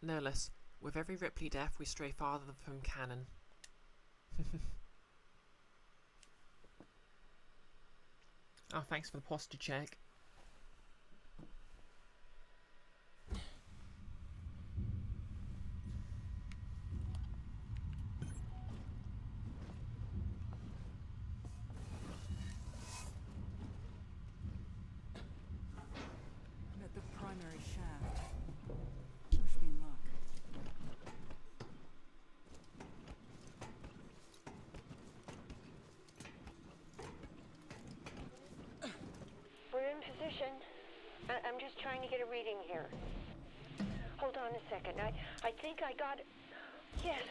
No less. With every Ripley death, we stray farther from canon. Oh, thanks for the posture check. I'm at the primary shaft. Wish me luck. We're in position. I'm just trying to get a reading here. Hold on a second. I think I got it. Yes,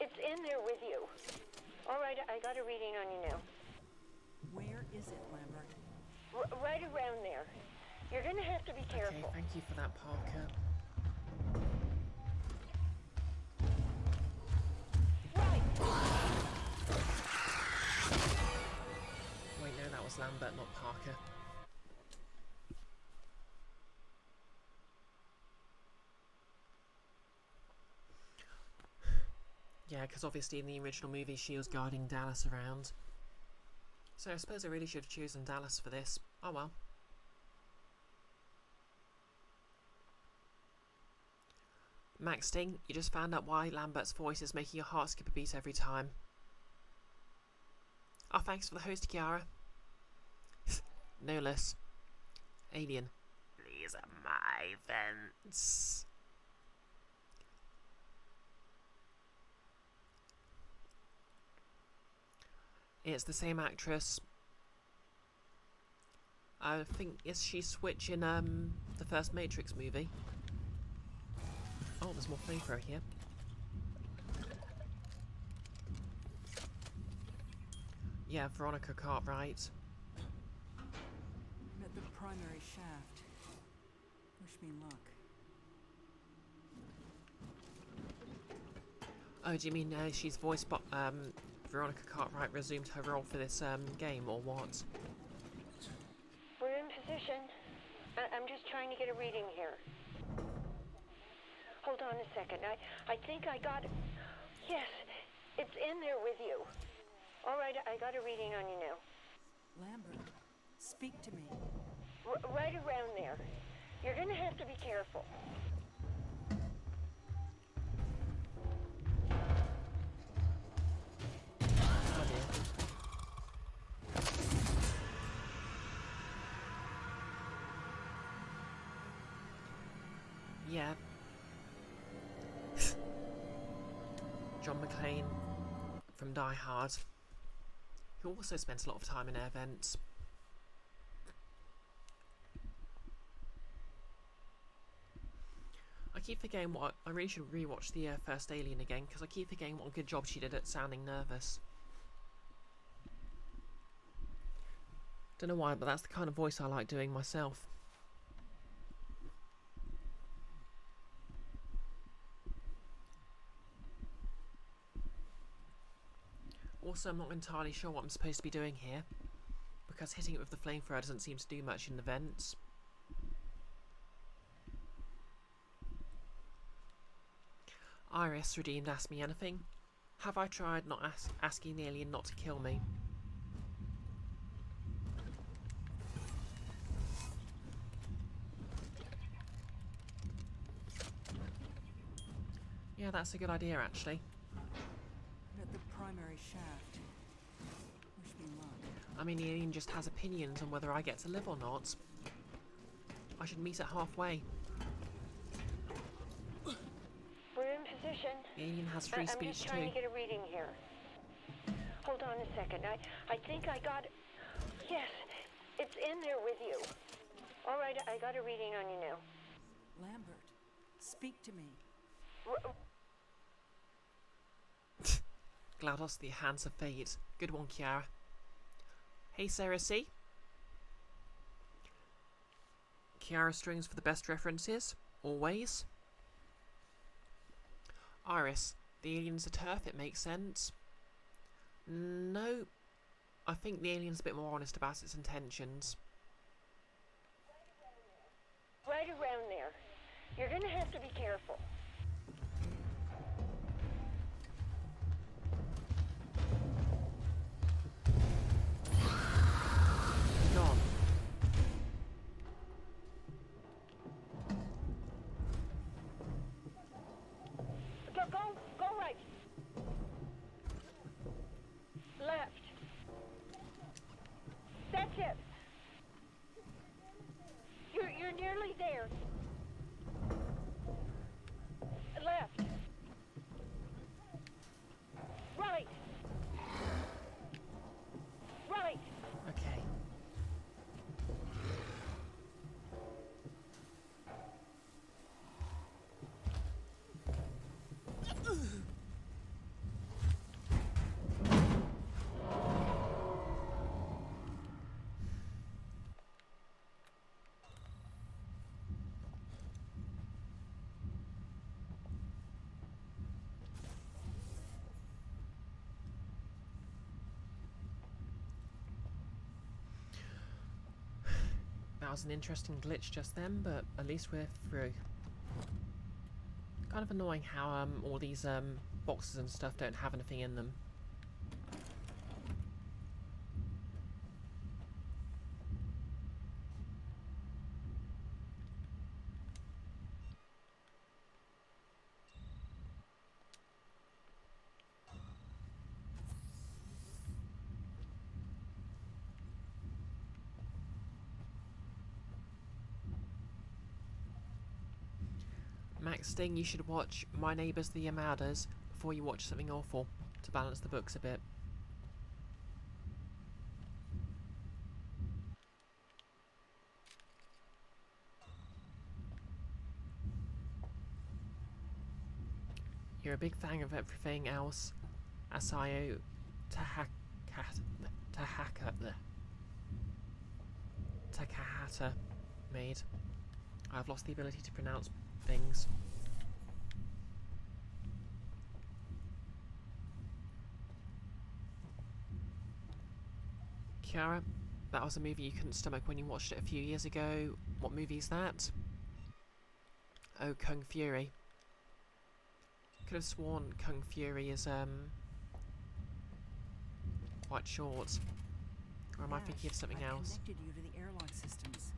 it's in there with you. All right, I got a reading on you now. Where is it, Lambert? Right around there. You're gonna have to be careful. Okay, thank you for that, Parker. Right. Wait, no, that was Lambert, not Parker. Yeah, because obviously in the original movie she was guarding Dallas around. So I suppose I really should have chosen Dallas for this. Oh well. Max Sting, you just found out why Lambert's voice is making your heart skip a beat every time. Oh, thanks for the host, Kiara. No less. Alien. These are my vents. It's the same actress. I think, is she Switch in the first Matrix movie? Oh, there's more flamethrower here. Yeah, Veronica Cartwright. I'm at the primary shaft. Wish me luck. Oh, do you mean she's voiced by Veronica Cartwright resumed her role for this game, or what? We're in position. I'm just trying to get a reading here. Hold on a second. I think I got it. Yes, it's in there with you. All right, I got a reading on you now. Lambert, speak to me. Right around there. You're gonna have to be careful. Oh dear. Yeah. John McClane from Die Hard, who also spent a lot of time in air vents. I keep forgetting what I really should rewatch the first Alien again, because I keep forgetting what a good job she did at sounding nervous. Don't know why, but that's the kind of voice I like doing myself. Also, I'm not entirely sure what I'm supposed to be doing here, because hitting it with the flamethrower doesn't seem to do much in the vents. Iris Redeemed asked me anything. Have I tried not asking the alien not to kill me? Yeah, that's a good idea, actually. I'm at the primary shaft. Wish me luck. I mean, the alien just has opinions on whether I get to live or not. I should meet it halfway. We're in position. The alien has free I'm speech just trying too. to get a reading here. Hold on a second. I think I got it. Yes, it's in there with you. All right, I got a reading on you now. Lambert, speak to me. GLaDOS, the hands of fate. Good one, Kiara. Hey, Sarah C. Kiara Strings for the best references. Always. Iris, the alien's a turf, it makes sense. No. I think the alien's a bit more honest about its intentions. Right around there. You're gonna have to be careful. Gone. Go right. Left. That's it. You're nearly there. Left. Right. Right. Okay. That was an interesting glitch just then, but at least we're through. Kind of annoying how all these boxes and stuff don't have anything in them. Max Sting, you should watch My Neighbours the Yamadas before you watch something awful to balance the books a bit. You're a big fan of everything else Asayo Takahata made. I've lost the ability to pronounce things. Kiara, that was a movie you couldn't stomach when you watched it a few years ago. What movie is that? Oh, Kung Fury. Could have sworn Kung Fury is quite short. Or am I thinking of something else? I connected you to the airlock systems.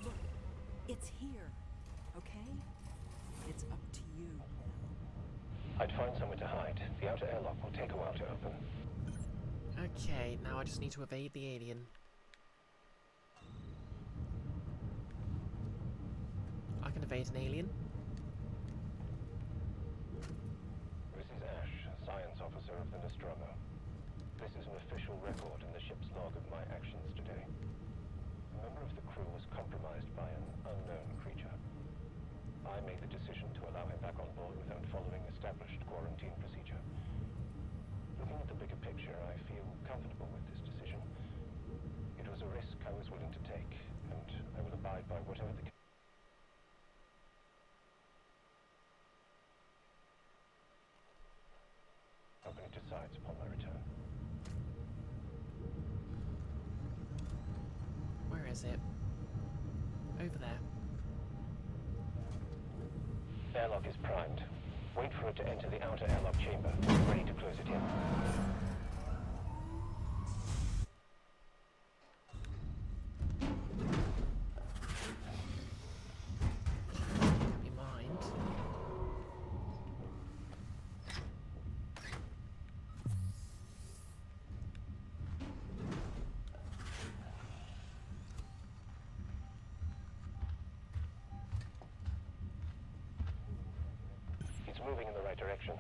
Look, it's here, okay? It's up to you now. I'd find somewhere to hide. The outer airlock will take a while to open. Okay, now I just need to evade the alien. I can evade an alien. This is Ash, science officer of the Nostromo. This is an official record in the ship's log of my actions today. A member of the crew was compromised by an unknown creature. I made the decision to allow him back on board without following established quarantine procedure. Looking at the bigger picture, I feel comfortable with this decision. It was a risk I was willing to take, and I will abide by whatever the company decides upon my return. Where is it? Over there. Airlock is primed. Wait for it to enter the outer airlock chamber. Ready to close it in. Be mind. It's moving in the right direction.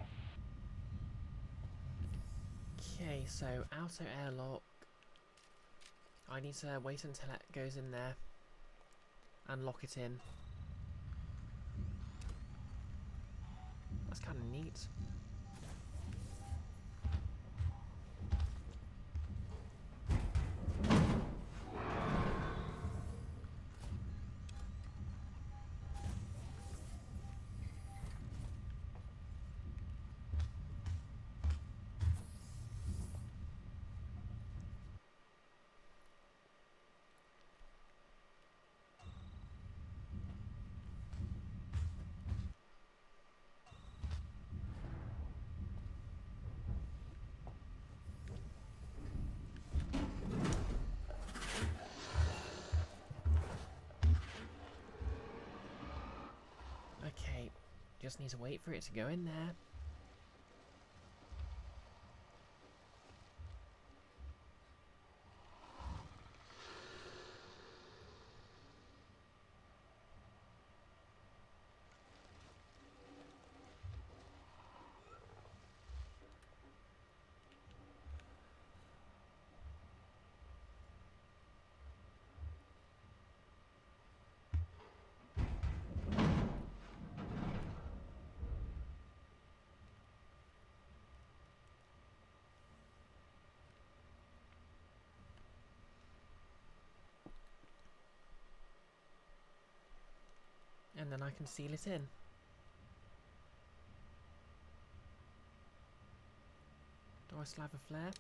Okay, so outer airlock. I need to wait until it goes in there and lock it in. That's kind of neat. Okay, just need to wait for it to go in there. And then I can seal it in. Do I still have a flare?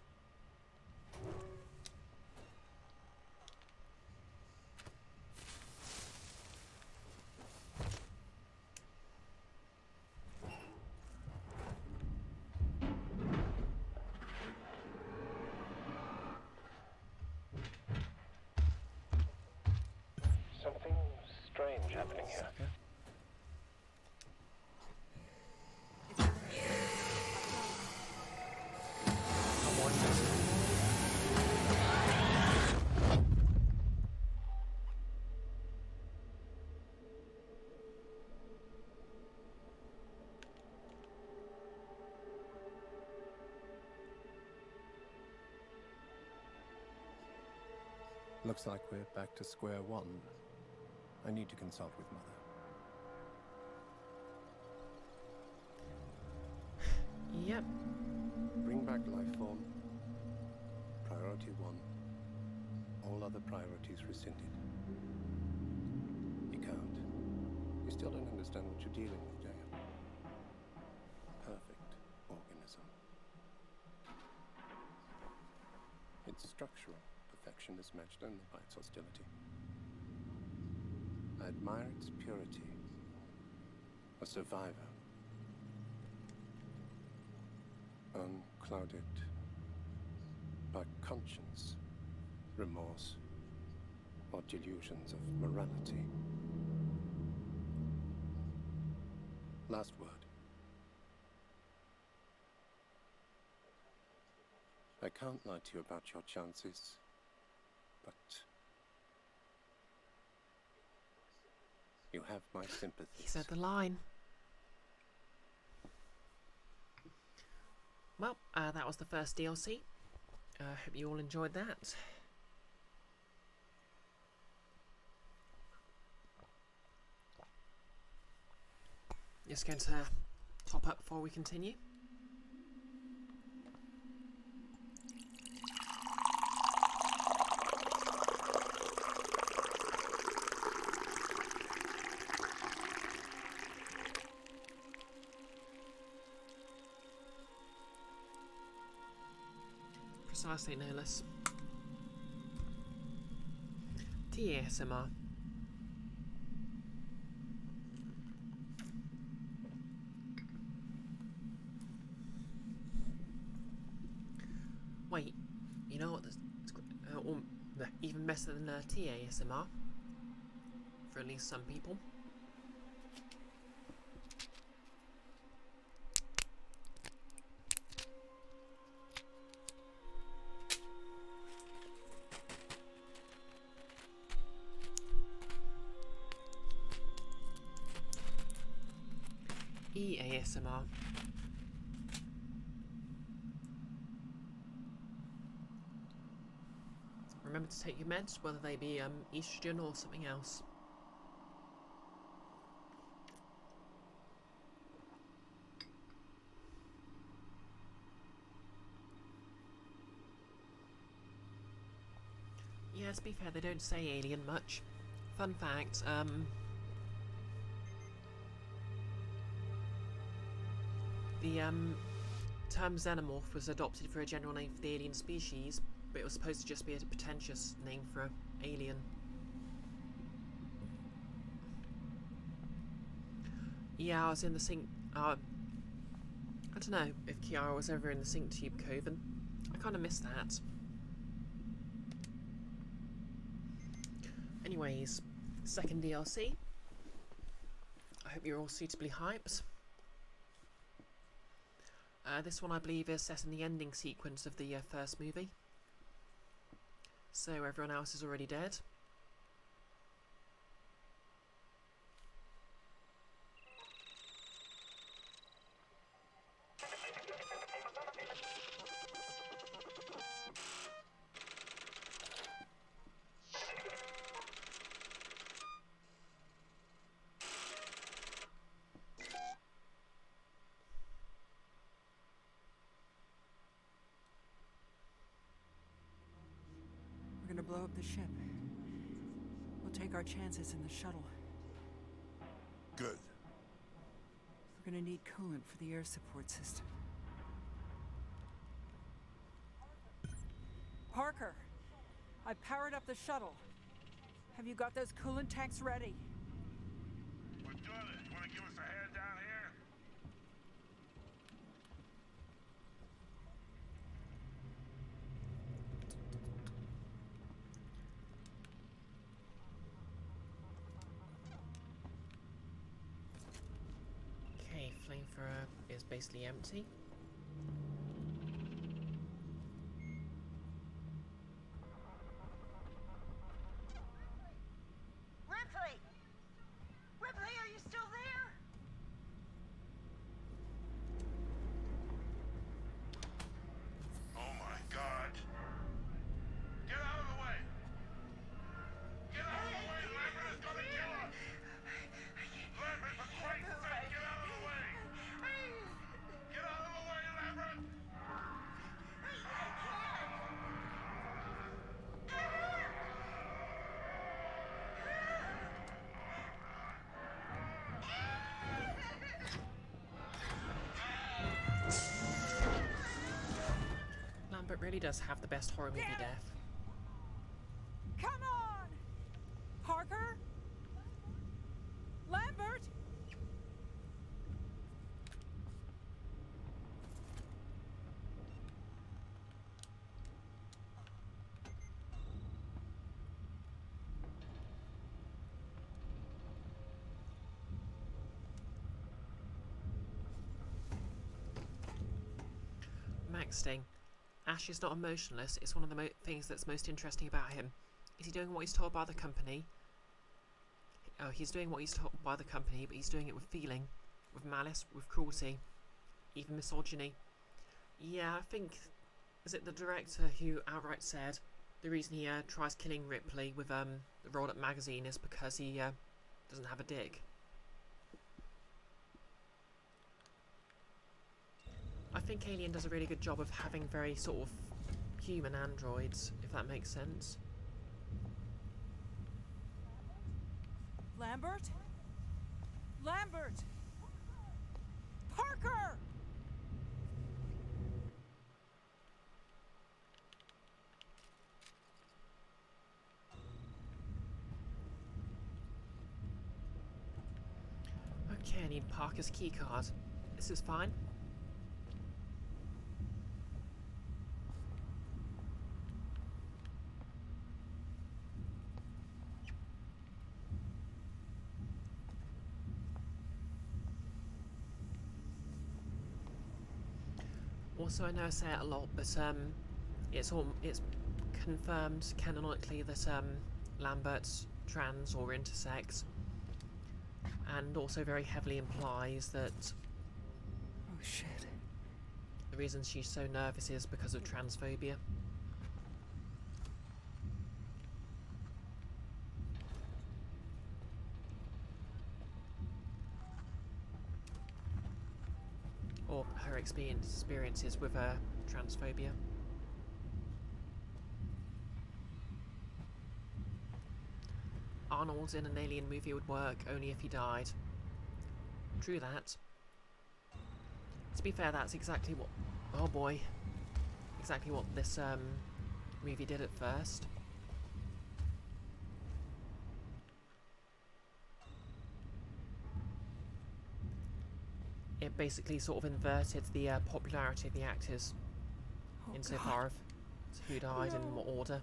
Something strange happening here. Sucker. Come on, Looks like we're back to square one. I need to consult with Mother. Yep. Bring back life form. Priority one. All other priorities rescinded. You can't. You still don't understand what you're dealing with, do you? Perfect organism. Its structural perfection is matched only by its hostility. I admire its purity. A survivor. Unclouded by conscience, remorse, or delusions of morality. Last word. I can't lie to you about your chances, but you have my sympathy. He said the line. Well, that was the first DLC. Hope you all enjoyed that. Just going to top up before we continue. Precisely, no less. TASMR. Wait, you know what? Even better than TASMR. For at least some people. EASMR. Remember to take your meds, whether they be estrogen or something else. Yeah, to be fair, they don't say alien much. Fun fact, the term xenomorph was adopted for a general name for the alien species, but it was supposed to just be a pretentious name for an alien. Yeah, I was in the sink. I don't know if Kiara was ever in the sink tube coven. I kind of missed that. Anyways, second DLC. I hope you're all suitably hyped. This one, I believe, is set in the ending sequence of the first movie. So everyone else is already dead. We're gonna blow up the ship. We'll take our chances in the shuttle. Good. We're gonna need coolant for the air support system. Parker! I powered up the shuttle. Have you got those coolant tanks ready? We're doing it. Want to give us a hand down here? Okay, flamethrower is basically empty. Ripley! Ripley, are you still there? Oh my God! Get out of the way! really does have the best horror movie Damn it! death. Come on! Parker? Lambert? Max Sting. Ash is not emotionless. It's one of the things that's most interesting about him. Is he doing what he's told by the company? Oh, he's doing what he's told by the company, but he's doing it with feeling, with malice, with cruelty, even misogyny. Yeah, I think, is it the director who outright said the reason he tries killing Ripley with the rolled up magazine is because he doesn't have a dick. I think Alien does a really good job of having very sort of human androids, if that makes sense. Lambert? Lambert! Parker! Okay, I need Parker's keycard. This is fine. Also, I know I say it a lot, but it's confirmed canonically that Lambert's trans or intersex, and also very heavily implies that Oh shit. the reason she's so nervous is because of transphobia. Or her experiences with transphobia. Arnold in an Alien movie would work only if he died. True that. To be fair, that's exactly what... Oh boy. Exactly what this movie did at first. It basically sort of inverted the popularity of the actors insofar as who died and in what order.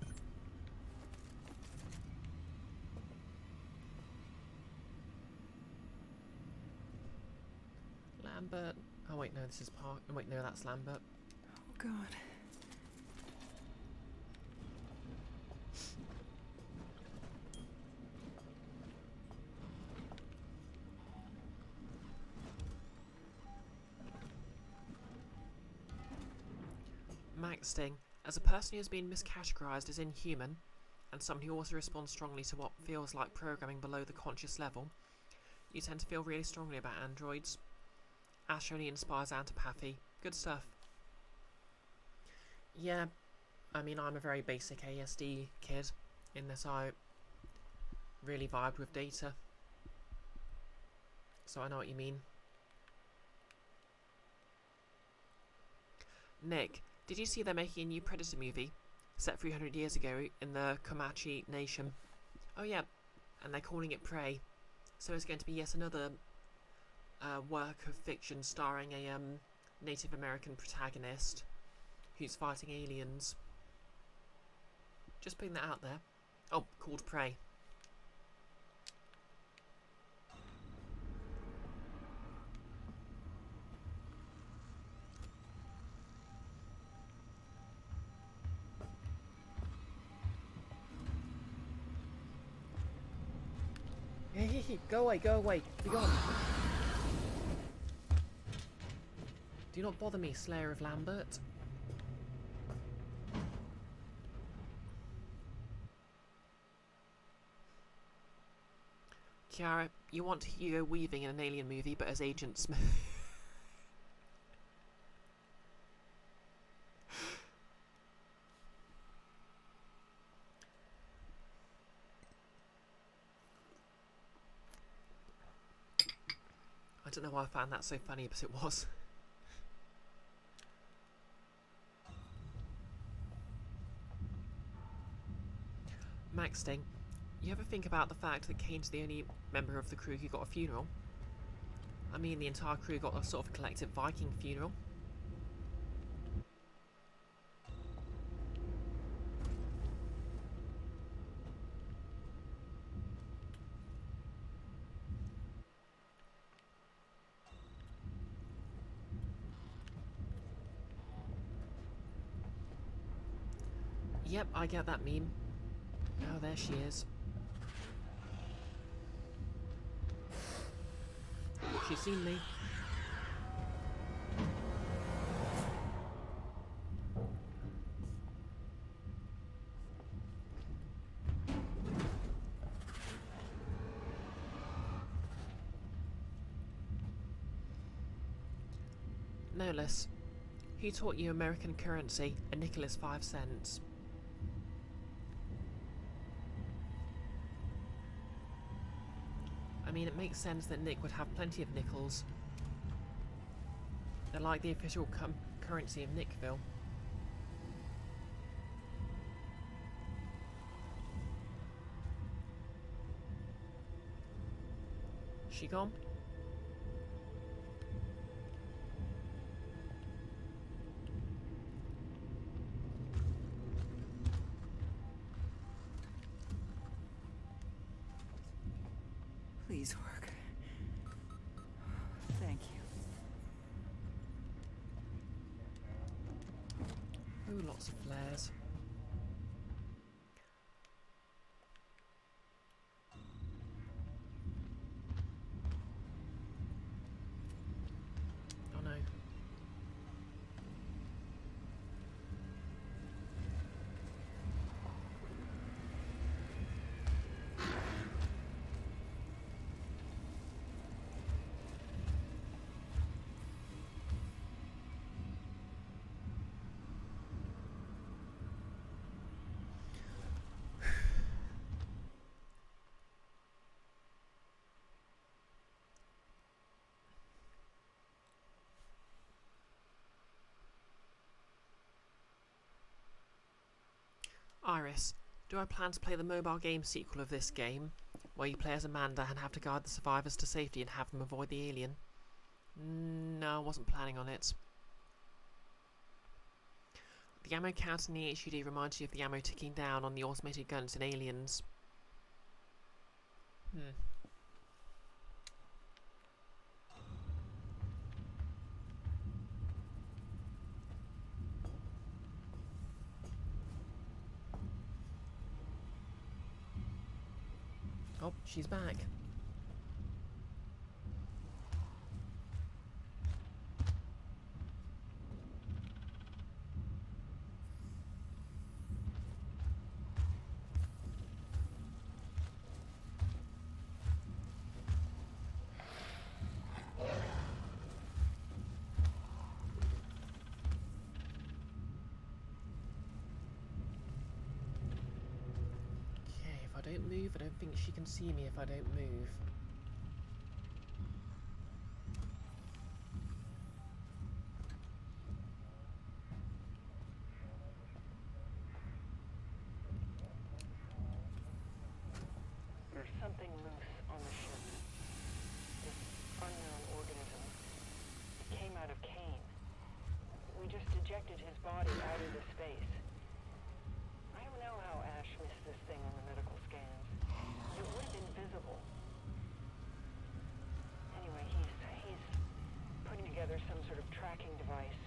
Lambert. Oh wait, no, this is Park. Oh, wait, no, that's Lambert. Oh god. Max Sting. As a person who has been miscategorized as inhuman, and someone who also responds strongly to what feels like programming below the conscious level, you tend to feel really strongly about androids. Ash only inspires antipathy. Good stuff. Yeah, I mean, I'm a very basic ASD kid, in that I really vibed with Data. So I know what you mean. Nick, did you see they're making a new Predator movie, set 300 years ago in the Comanche Nation? Oh yeah, and they're calling it Prey. So it's going to be yet another work of fiction starring a Native American protagonist who's fighting aliens. Just putting that out there. Oh, called Prey. Hey, go away, be gone. Do not bother me, Slayer of Lambert. Kiara, you want Hugo Weaving in an Alien movie, but as Agent Smith. I don't know why I found that so funny, but it was. texting. You ever think about the fact that Kane's the only member of the crew who got a funeral? I mean, the entire crew got a sort of collective Viking funeral. Yep, I get that meme. Oh, there she is. She's seen me. No less. Who taught you American currency? A nickel is 5 cents. I mean, it makes sense that Nick would have plenty of nickels. They're like the official currency of Nickville. She gone? Please work. Thank you. Ooh, lots of flares. Oh no. Iris, do I plan to play the mobile game sequel of this game, where you play as Amanda and have to guide the survivors to safety and have them avoid the alien? No, I wasn't planning on it. The ammo count in the HUD reminds you of the ammo ticking down on the automated guns in Aliens. Oh, she's back. If I don't move, I don't think she can see me if I don't move. There's something loose on the ship. This unknown organism. It came out of Kane. We just ejected his body out into space. I don't know how Ash missed this thing on the medical scans. It would have been visible. Anyway, he's putting together some sort of tracking device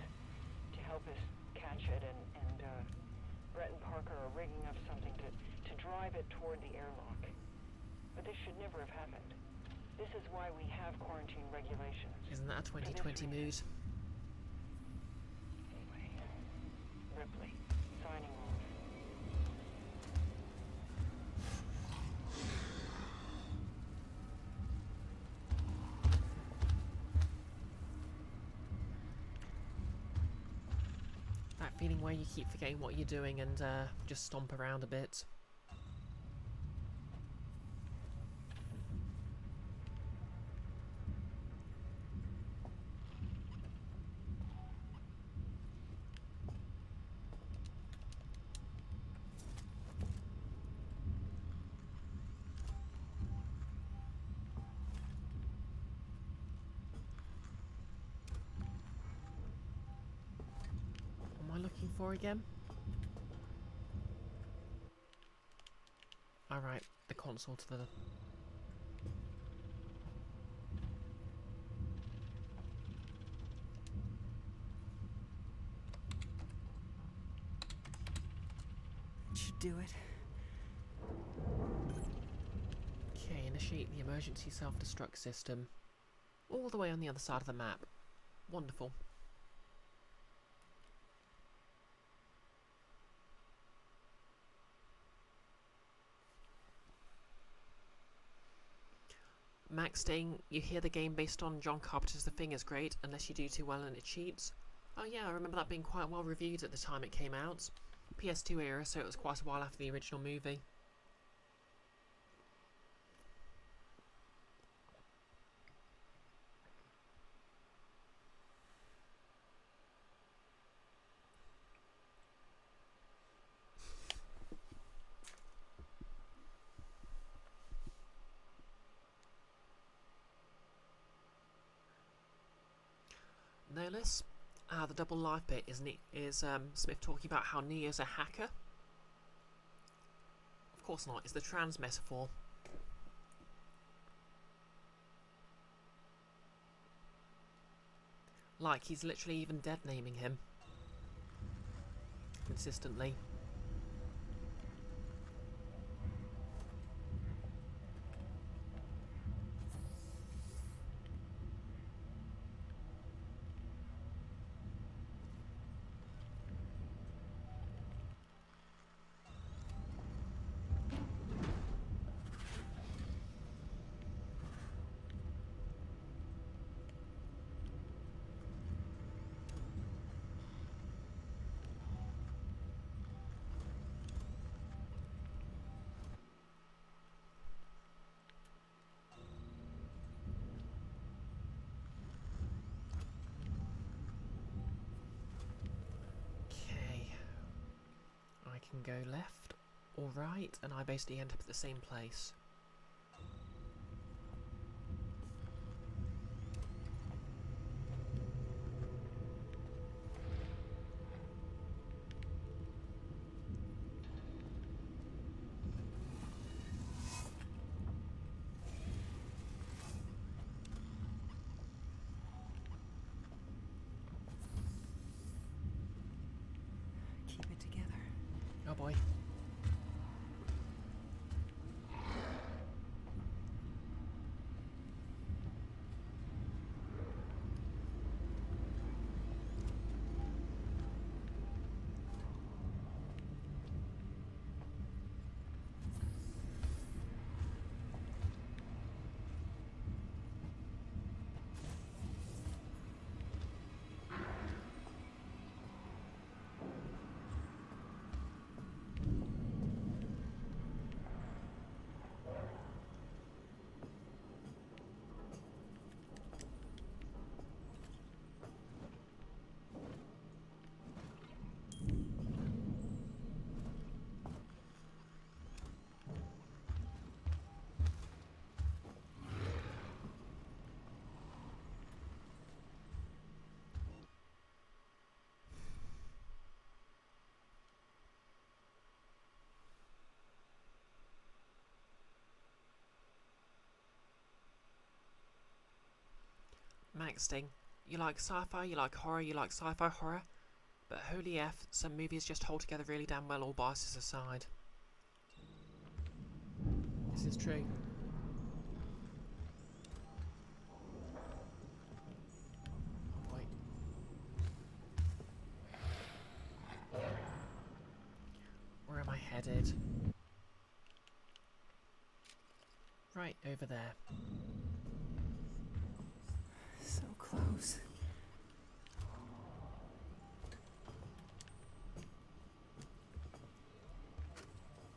to help us catch it, and Brett and Parker are rigging up something to drive it toward the airlock. But this should never have happened. This is why we have quarantine regulations. Isn't that a 2020 mood? Anyway, Ripley, signing off. That feeling where you keep forgetting what you're doing and just stomp around a bit. for again? Alright, the console to the... Should do it. Okay, initiate the emergency self-destruct system. All the way on the other side of the map. Wonderful. Max Sting, you hear the game based on John Carpenter's The Thing is great, unless you do too well and it cheats. Oh yeah, I remember that being quite well reviewed at the time it came out. PS2 era, so it was quite a while after the original movie. Notice? The double life bit is Smith talking about how Neo's a hacker? Of course not, it's the trans metaphor. Like, he's literally even dead naming him. Consistently. Can go left or right, and I basically end up at the same place. Keep it together. Oh boy. Max Sting, you like sci-fi, you like horror, you like sci-fi horror, but holy F, some movies just hold together really damn well, all biases aside. This is true. Oh boy. Where am I headed? Right over there. So close.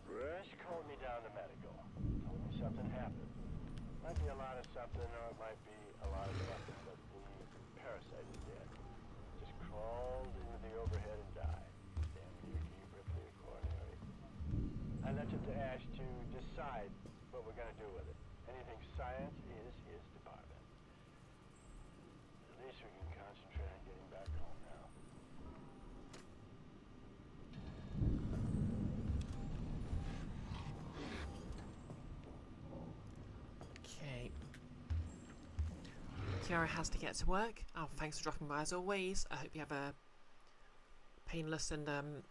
Rush called me down to medical. Told me something happened. Might be a lot of something, or it might be a lot of nothing, but the parasite is dead. Just crawled into the overhead and died. Damn near deep rippling the coronary. I left it to Ash to decide what we're gonna do with it. Anything science, he Kiara has to get to work. Oh, thanks for dropping by as always. I hope you have a painless and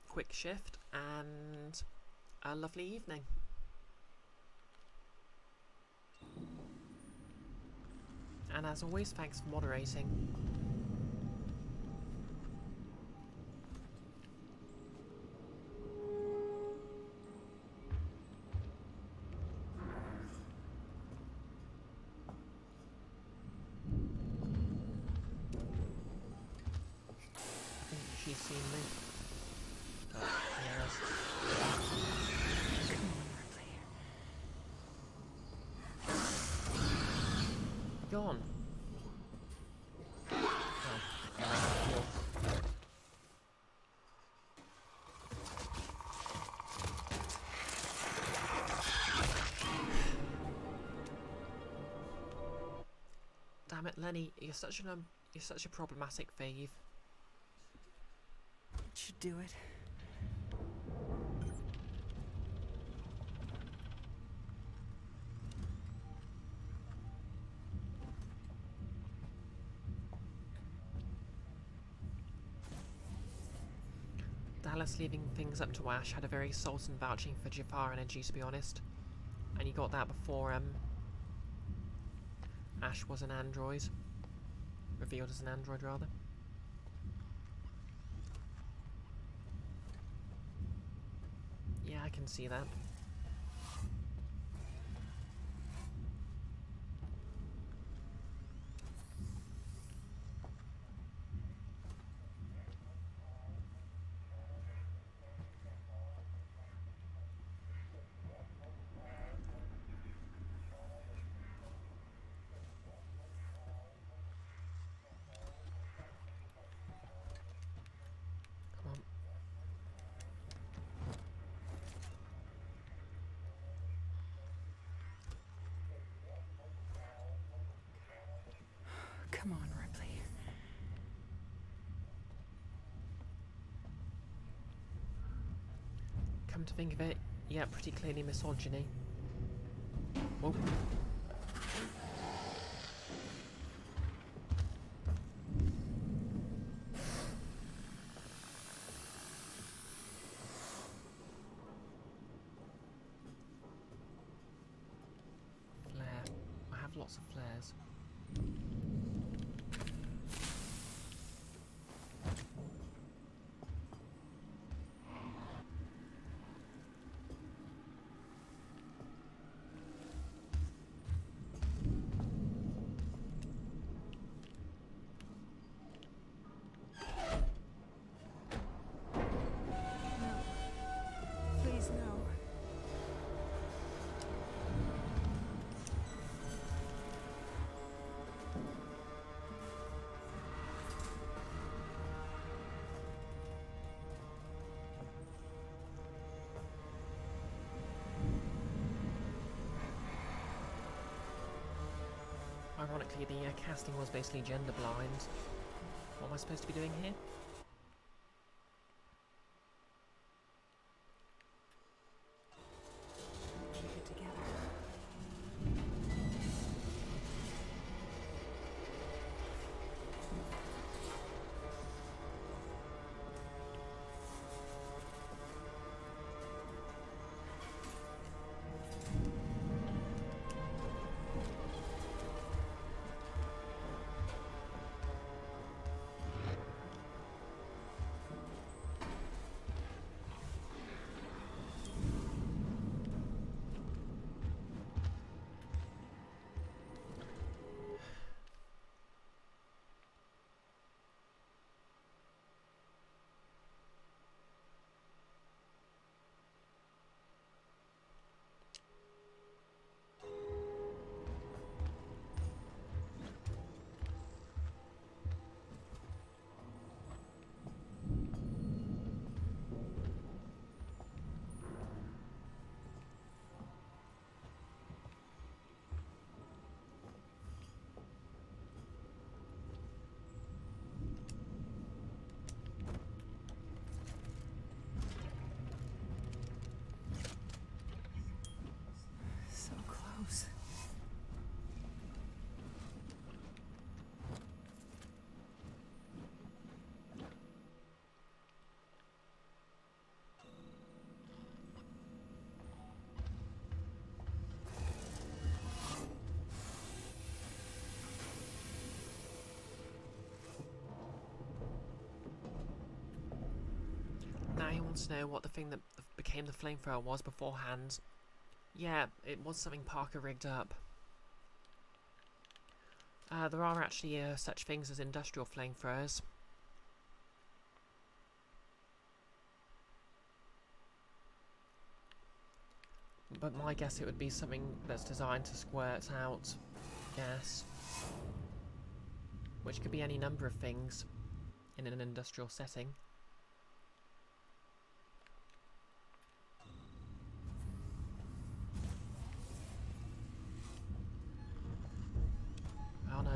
quick shift and a lovely evening. And as always, thanks for moderating. I think she's seen me. Oh, yes. Gone. Oh, damn it, Lenny! You're such a problematic fave. It should do it. Dallas leaving things up to Ash had a very Sultan vouching for Jafar energy, to be honest. And you got that before Ash was an android. Revealed as an android, rather. Yeah, I can see that. Come on. Come on, Ripley. Come to think of it, yeah, pretty clearly misogyny. Oh. Flare. I have lots of flares. Please, no. Ironically, the casting was basically gender blind. What am I supposed to be doing here? Keep it together. to know what the thing that became the flamethrower was beforehand. Yeah, it was something Parker rigged up. There are actually such things as industrial flamethrowers. But my guess it would be something that's designed to squirt out gas. Which could be any number of things in an industrial setting. Oh no.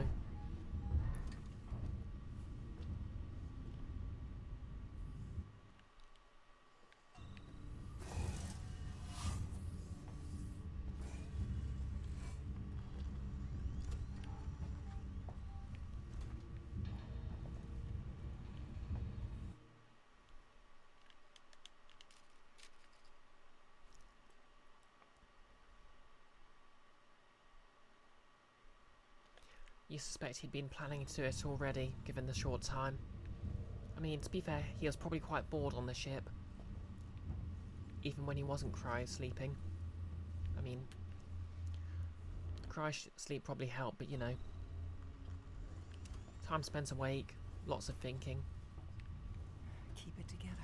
You suspect he'd been planning to do it already, given the short time. I mean, to be fair, he was probably quite bored on the ship. Even when he wasn't cryo-sleeping. I mean, cryo-sleep probably helped, but you know. Time spent awake, lots of thinking. Keep it together.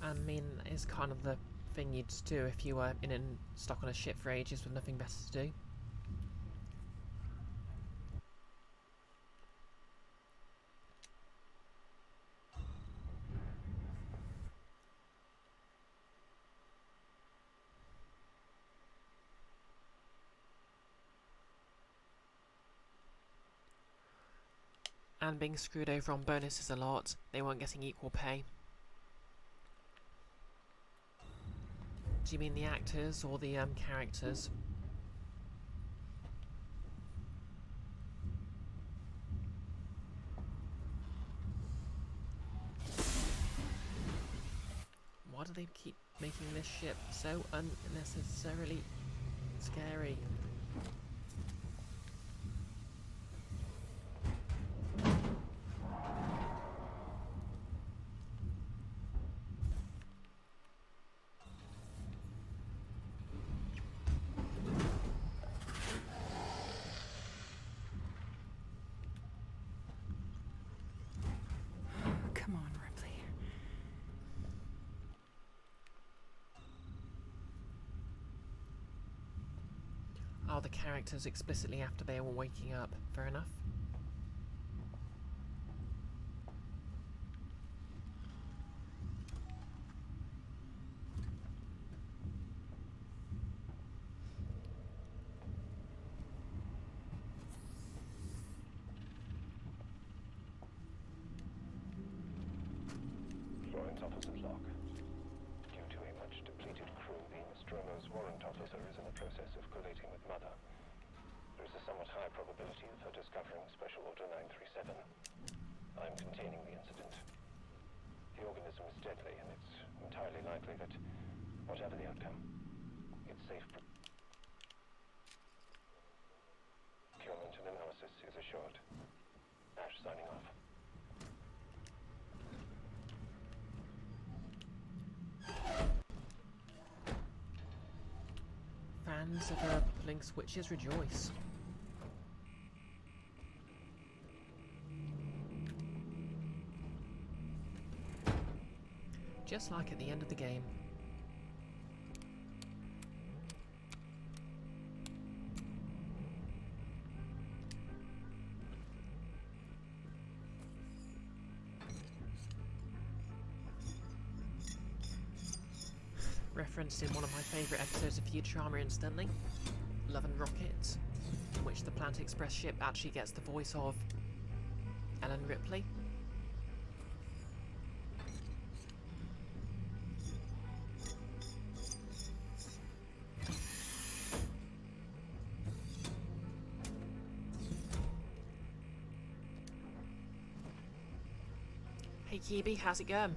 I mean, it's kind of the thing you'd do if you were stuck on a ship for ages with nothing better to do. And being screwed over on bonuses a lot, they weren't getting equal pay. Do you mean the actors or the characters? Why do they keep making this ship so unnecessarily scary? Come on, Ripley. Oh, the characters explicitly after they were waking up. Fair enough. Warrant officer's log. Due to a much depleted crew, the Nostromo's warrant officer is in the process of collating with Mother. There is a somewhat high probability of her discovering Special Order 937. I am containing the incident. The organism is deadly, and it's entirely likely that, whatever the outcome, its safe procurement and analysis is assured. Ash signing off. Fans of pulling switches rejoice. Just like at the end of the game. Referenced in one of my favourite episodes of Futurama instantly, Love and Rocket, in which the Planet Express ship actually gets the voice of Ellen Ripley. Hey Kibi, how's it going?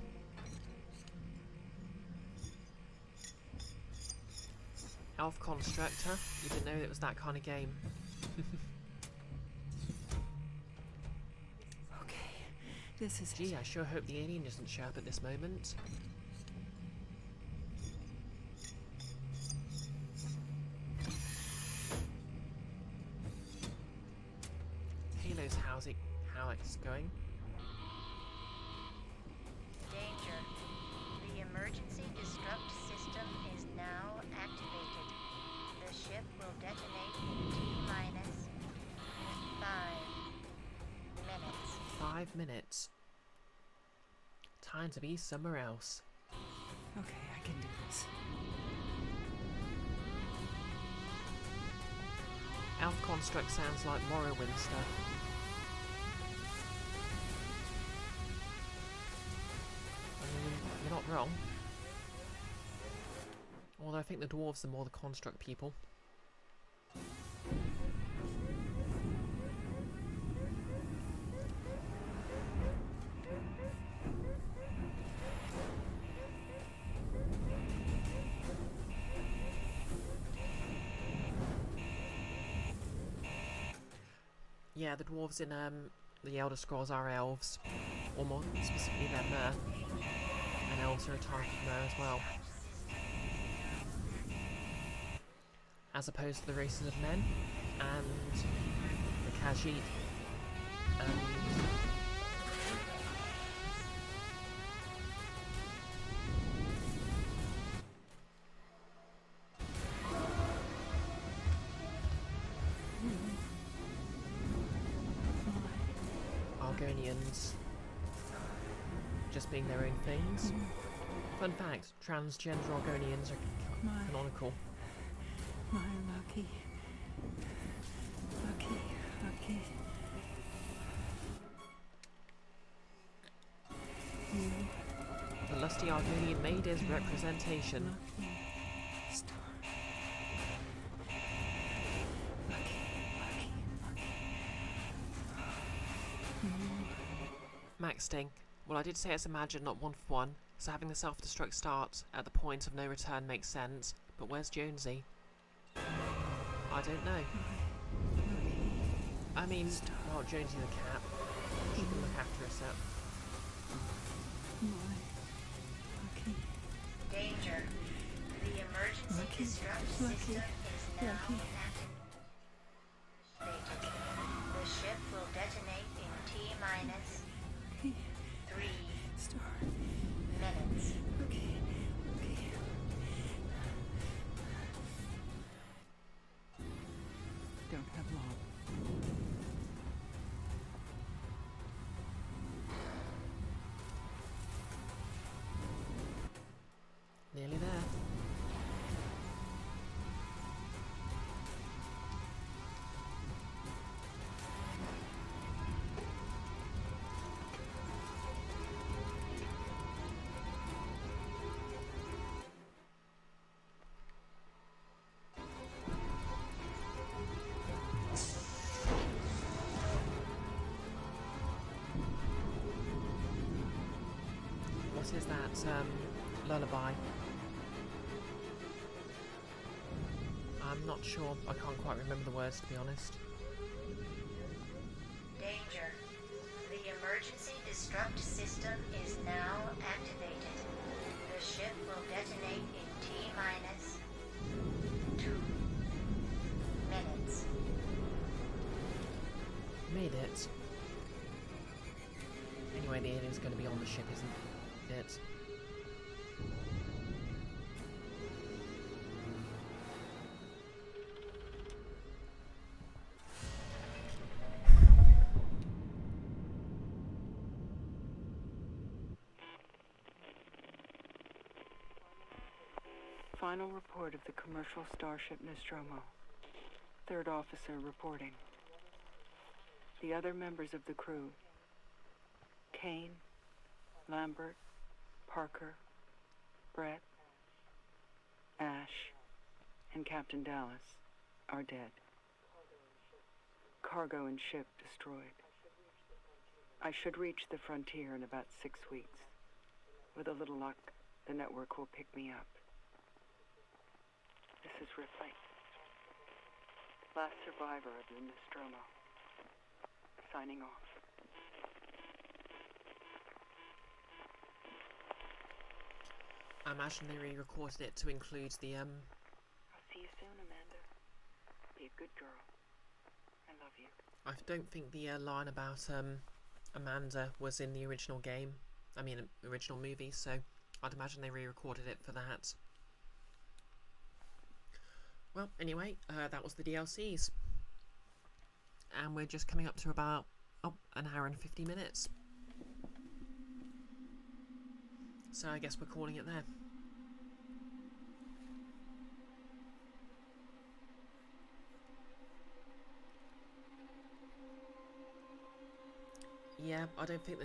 Elf Constructor. You didn't know it was that kind of game. Okay, this is Gee, I sure hope the alien doesn't show up at this moment. Halo's how it's going. Danger. The emergency disrupt system is now activated. The ship will detonate in T-minus 5 minutes. 5 minutes. Time to be somewhere else. okay. I can do this. Elf Construct sounds like Morrowind stuff. I mean, you're not wrong. Although I think the dwarves are more the construct people. Yeah, the dwarves in the Elder Scrolls are elves, or more specifically they're mer, and elves are a type of mer as well, as opposed to the races of men and the Khajiit and Argonians just being their own things. Fun fact, transgender Argonians are canonical. My lucky. The lusty Argonian maid is representation. Star. Max Sting. Well, I did say it's imagined, not one for one, so having the self-destruct start at the point of no return makes sense. But where's Jonesy? I don't know. I mean, well, Jonesy the cat. She can look after herself. Danger. The emergency disrupt system is now activated. The ship will detonate in T-minus 3 minutes. Don't have long. Nearly there. What is that, lullaby? I'm not sure. I can't quite remember the words, to be honest. Danger. The emergency disrupt system is now activated. The ship will detonate in T-minus 2 minutes. Made it. Anyway, the alien's going to be on the ship, isn't it? Final report of the commercial starship Nostromo. Third officer reporting. The other members of the crew, Kane, Lambert, Parker, Brett, Ash, and Captain Dallas, are dead. Cargo and ship destroyed. I should reach the frontier in about 6 weeks. With a little luck, the network will pick me up. This is Ripley. Last survivor of the Nostromo. Signing off. I imagine they re-recorded it to include the I'll see you soon, Amanda. Be a good girl. I love you. I don't think the line about Amanda was in the original game. I mean, original movie. So I'd imagine they re-recorded it for that. Well, anyway, that was the DLCs, and we're just coming up to about an hour and 50 minutes. So I guess we're calling it there. Yeah, I don't think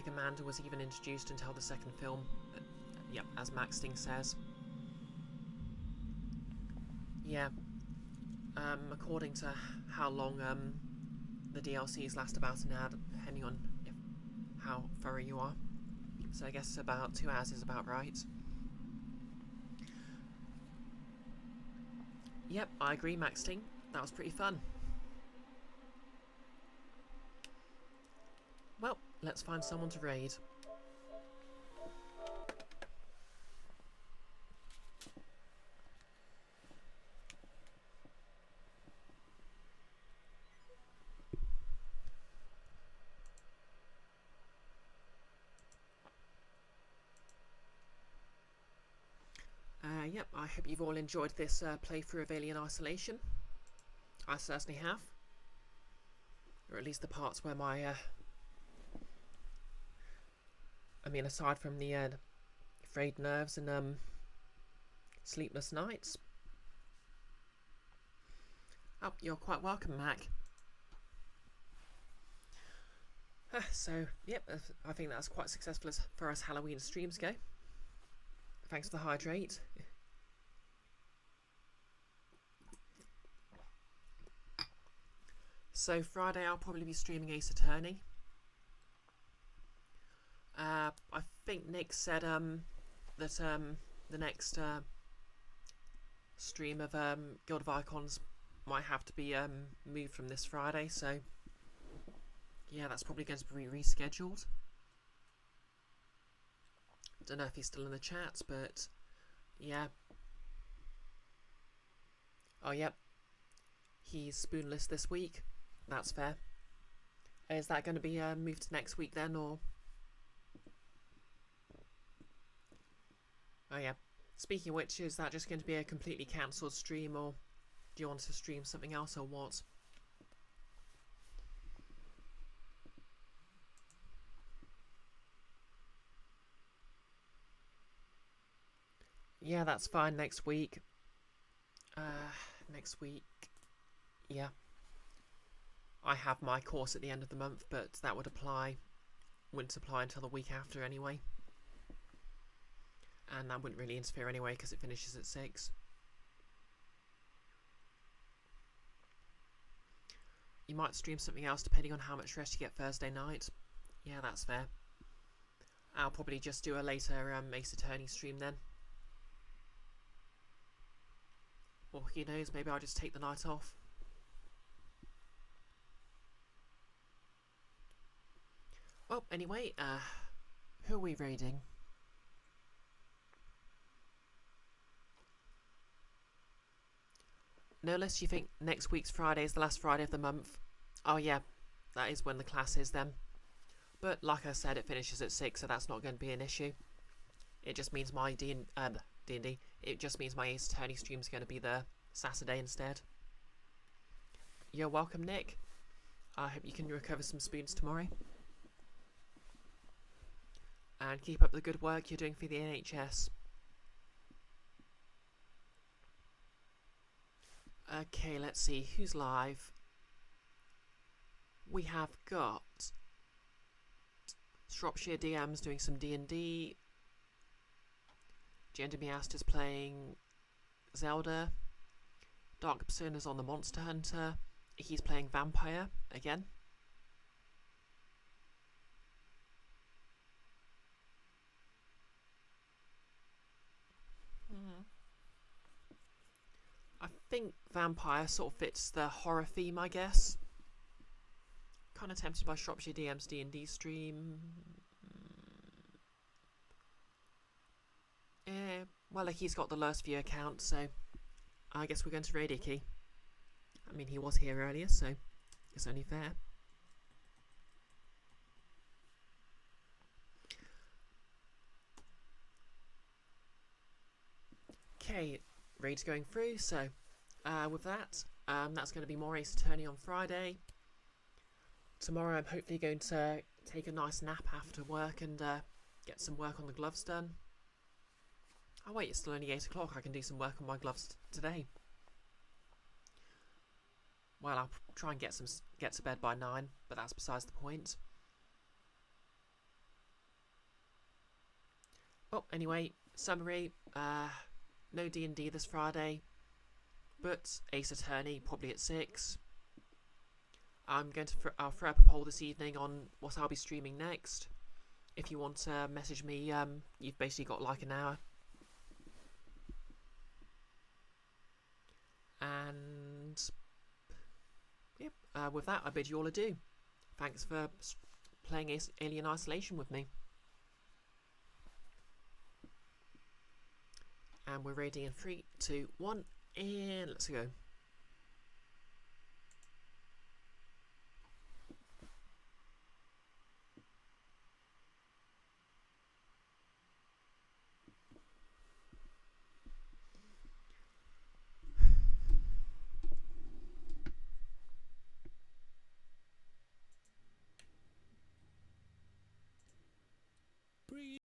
Amanda was even introduced until the second film. Yep, as Max Sting says. Yeah. According to how long the DLCs last about an hour, depending on how thorough you are. So I guess about 2 hours is about right. Yep, I agree, Max Sting. That was pretty fun. Well, let's find someone to raid. Yep, I hope you've all enjoyed this playthrough of Alien Isolation. I certainly have. Or at least the parts where my... I mean, aside from the frayed nerves and sleepless nights. Oh, you're quite welcome, Mac. So, yep, I think that's quite successful as far as Halloween streams go. Thanks for the hydrate. So Friday I'll probably be streaming Ace Attorney. I think Nick said that the next stream of Guild of Icons might have to be moved from this Friday, so yeah, that's probably going to be rescheduled. Don't know if he's still in the chat, but yeah. Oh, yep. He's spoonless this week. That's fair. Is that going to be moved to next week then, or? Oh yeah. Speaking of which, is that just going to be a completely cancelled stream, or do you want to stream something else, or what? Yeah, that's fine next week. Next week, yeah. I have my course at the end of the month, but that wouldn't apply until the week after anyway. And that wouldn't really interfere anyway, because it finishes at 6. You might stream something else depending on how much rest you get Thursday night. Yeah, that's fair. I'll probably just do a later Ace Attorney stream then. Or who knows, maybe I'll just take the night off. Well, anyway, who are we raiding? No less, you think next week's Friday is the last Friday of the month? Oh yeah, that is when the class is then. But like I said, it finishes at 6, so that's not going to be an issue. It just means my D&D. It just means my Ace Attorney stream is going to be the Saturday instead. You're welcome, Nick. I hope you can recover some spoons tomorrow. And keep up the good work you're doing for the NHS. Okay, let's see who's live. We have got Shropshire DMs doing some D&D. Gender Measter's playing Zelda. Dark Persona's on the Monster Hunter. He's playing Vampire again. think vampire sort of fits the horror theme, I guess. Kind of tempted by Shropshire DM's D&D stream. Well, like, he's got the lowest view account, so I guess we're going to raid Icky. I mean, he was here earlier, so it's only fair. Okay, raid's going through, so with that, that's going to be more Ace Attorney on Friday. Tomorrow I'm hopefully going to take a nice nap after work and get some work on the gloves done. Oh wait, it's still only 8 o'clock. I can do some work on my gloves today. Well, I'll try and get to bed by 9, but that's besides the point. Oh, anyway, summary. No D&D this Friday, but Ace Attorney probably at 6. I'll throw up a poll this evening on what I'll be streaming next. If you want to message me, you've basically got like an hour. And yep, with that, I bid you all adieu. Thanks for playing Alien Isolation with me. And we're raiding in 3, 2, 1, and let's go.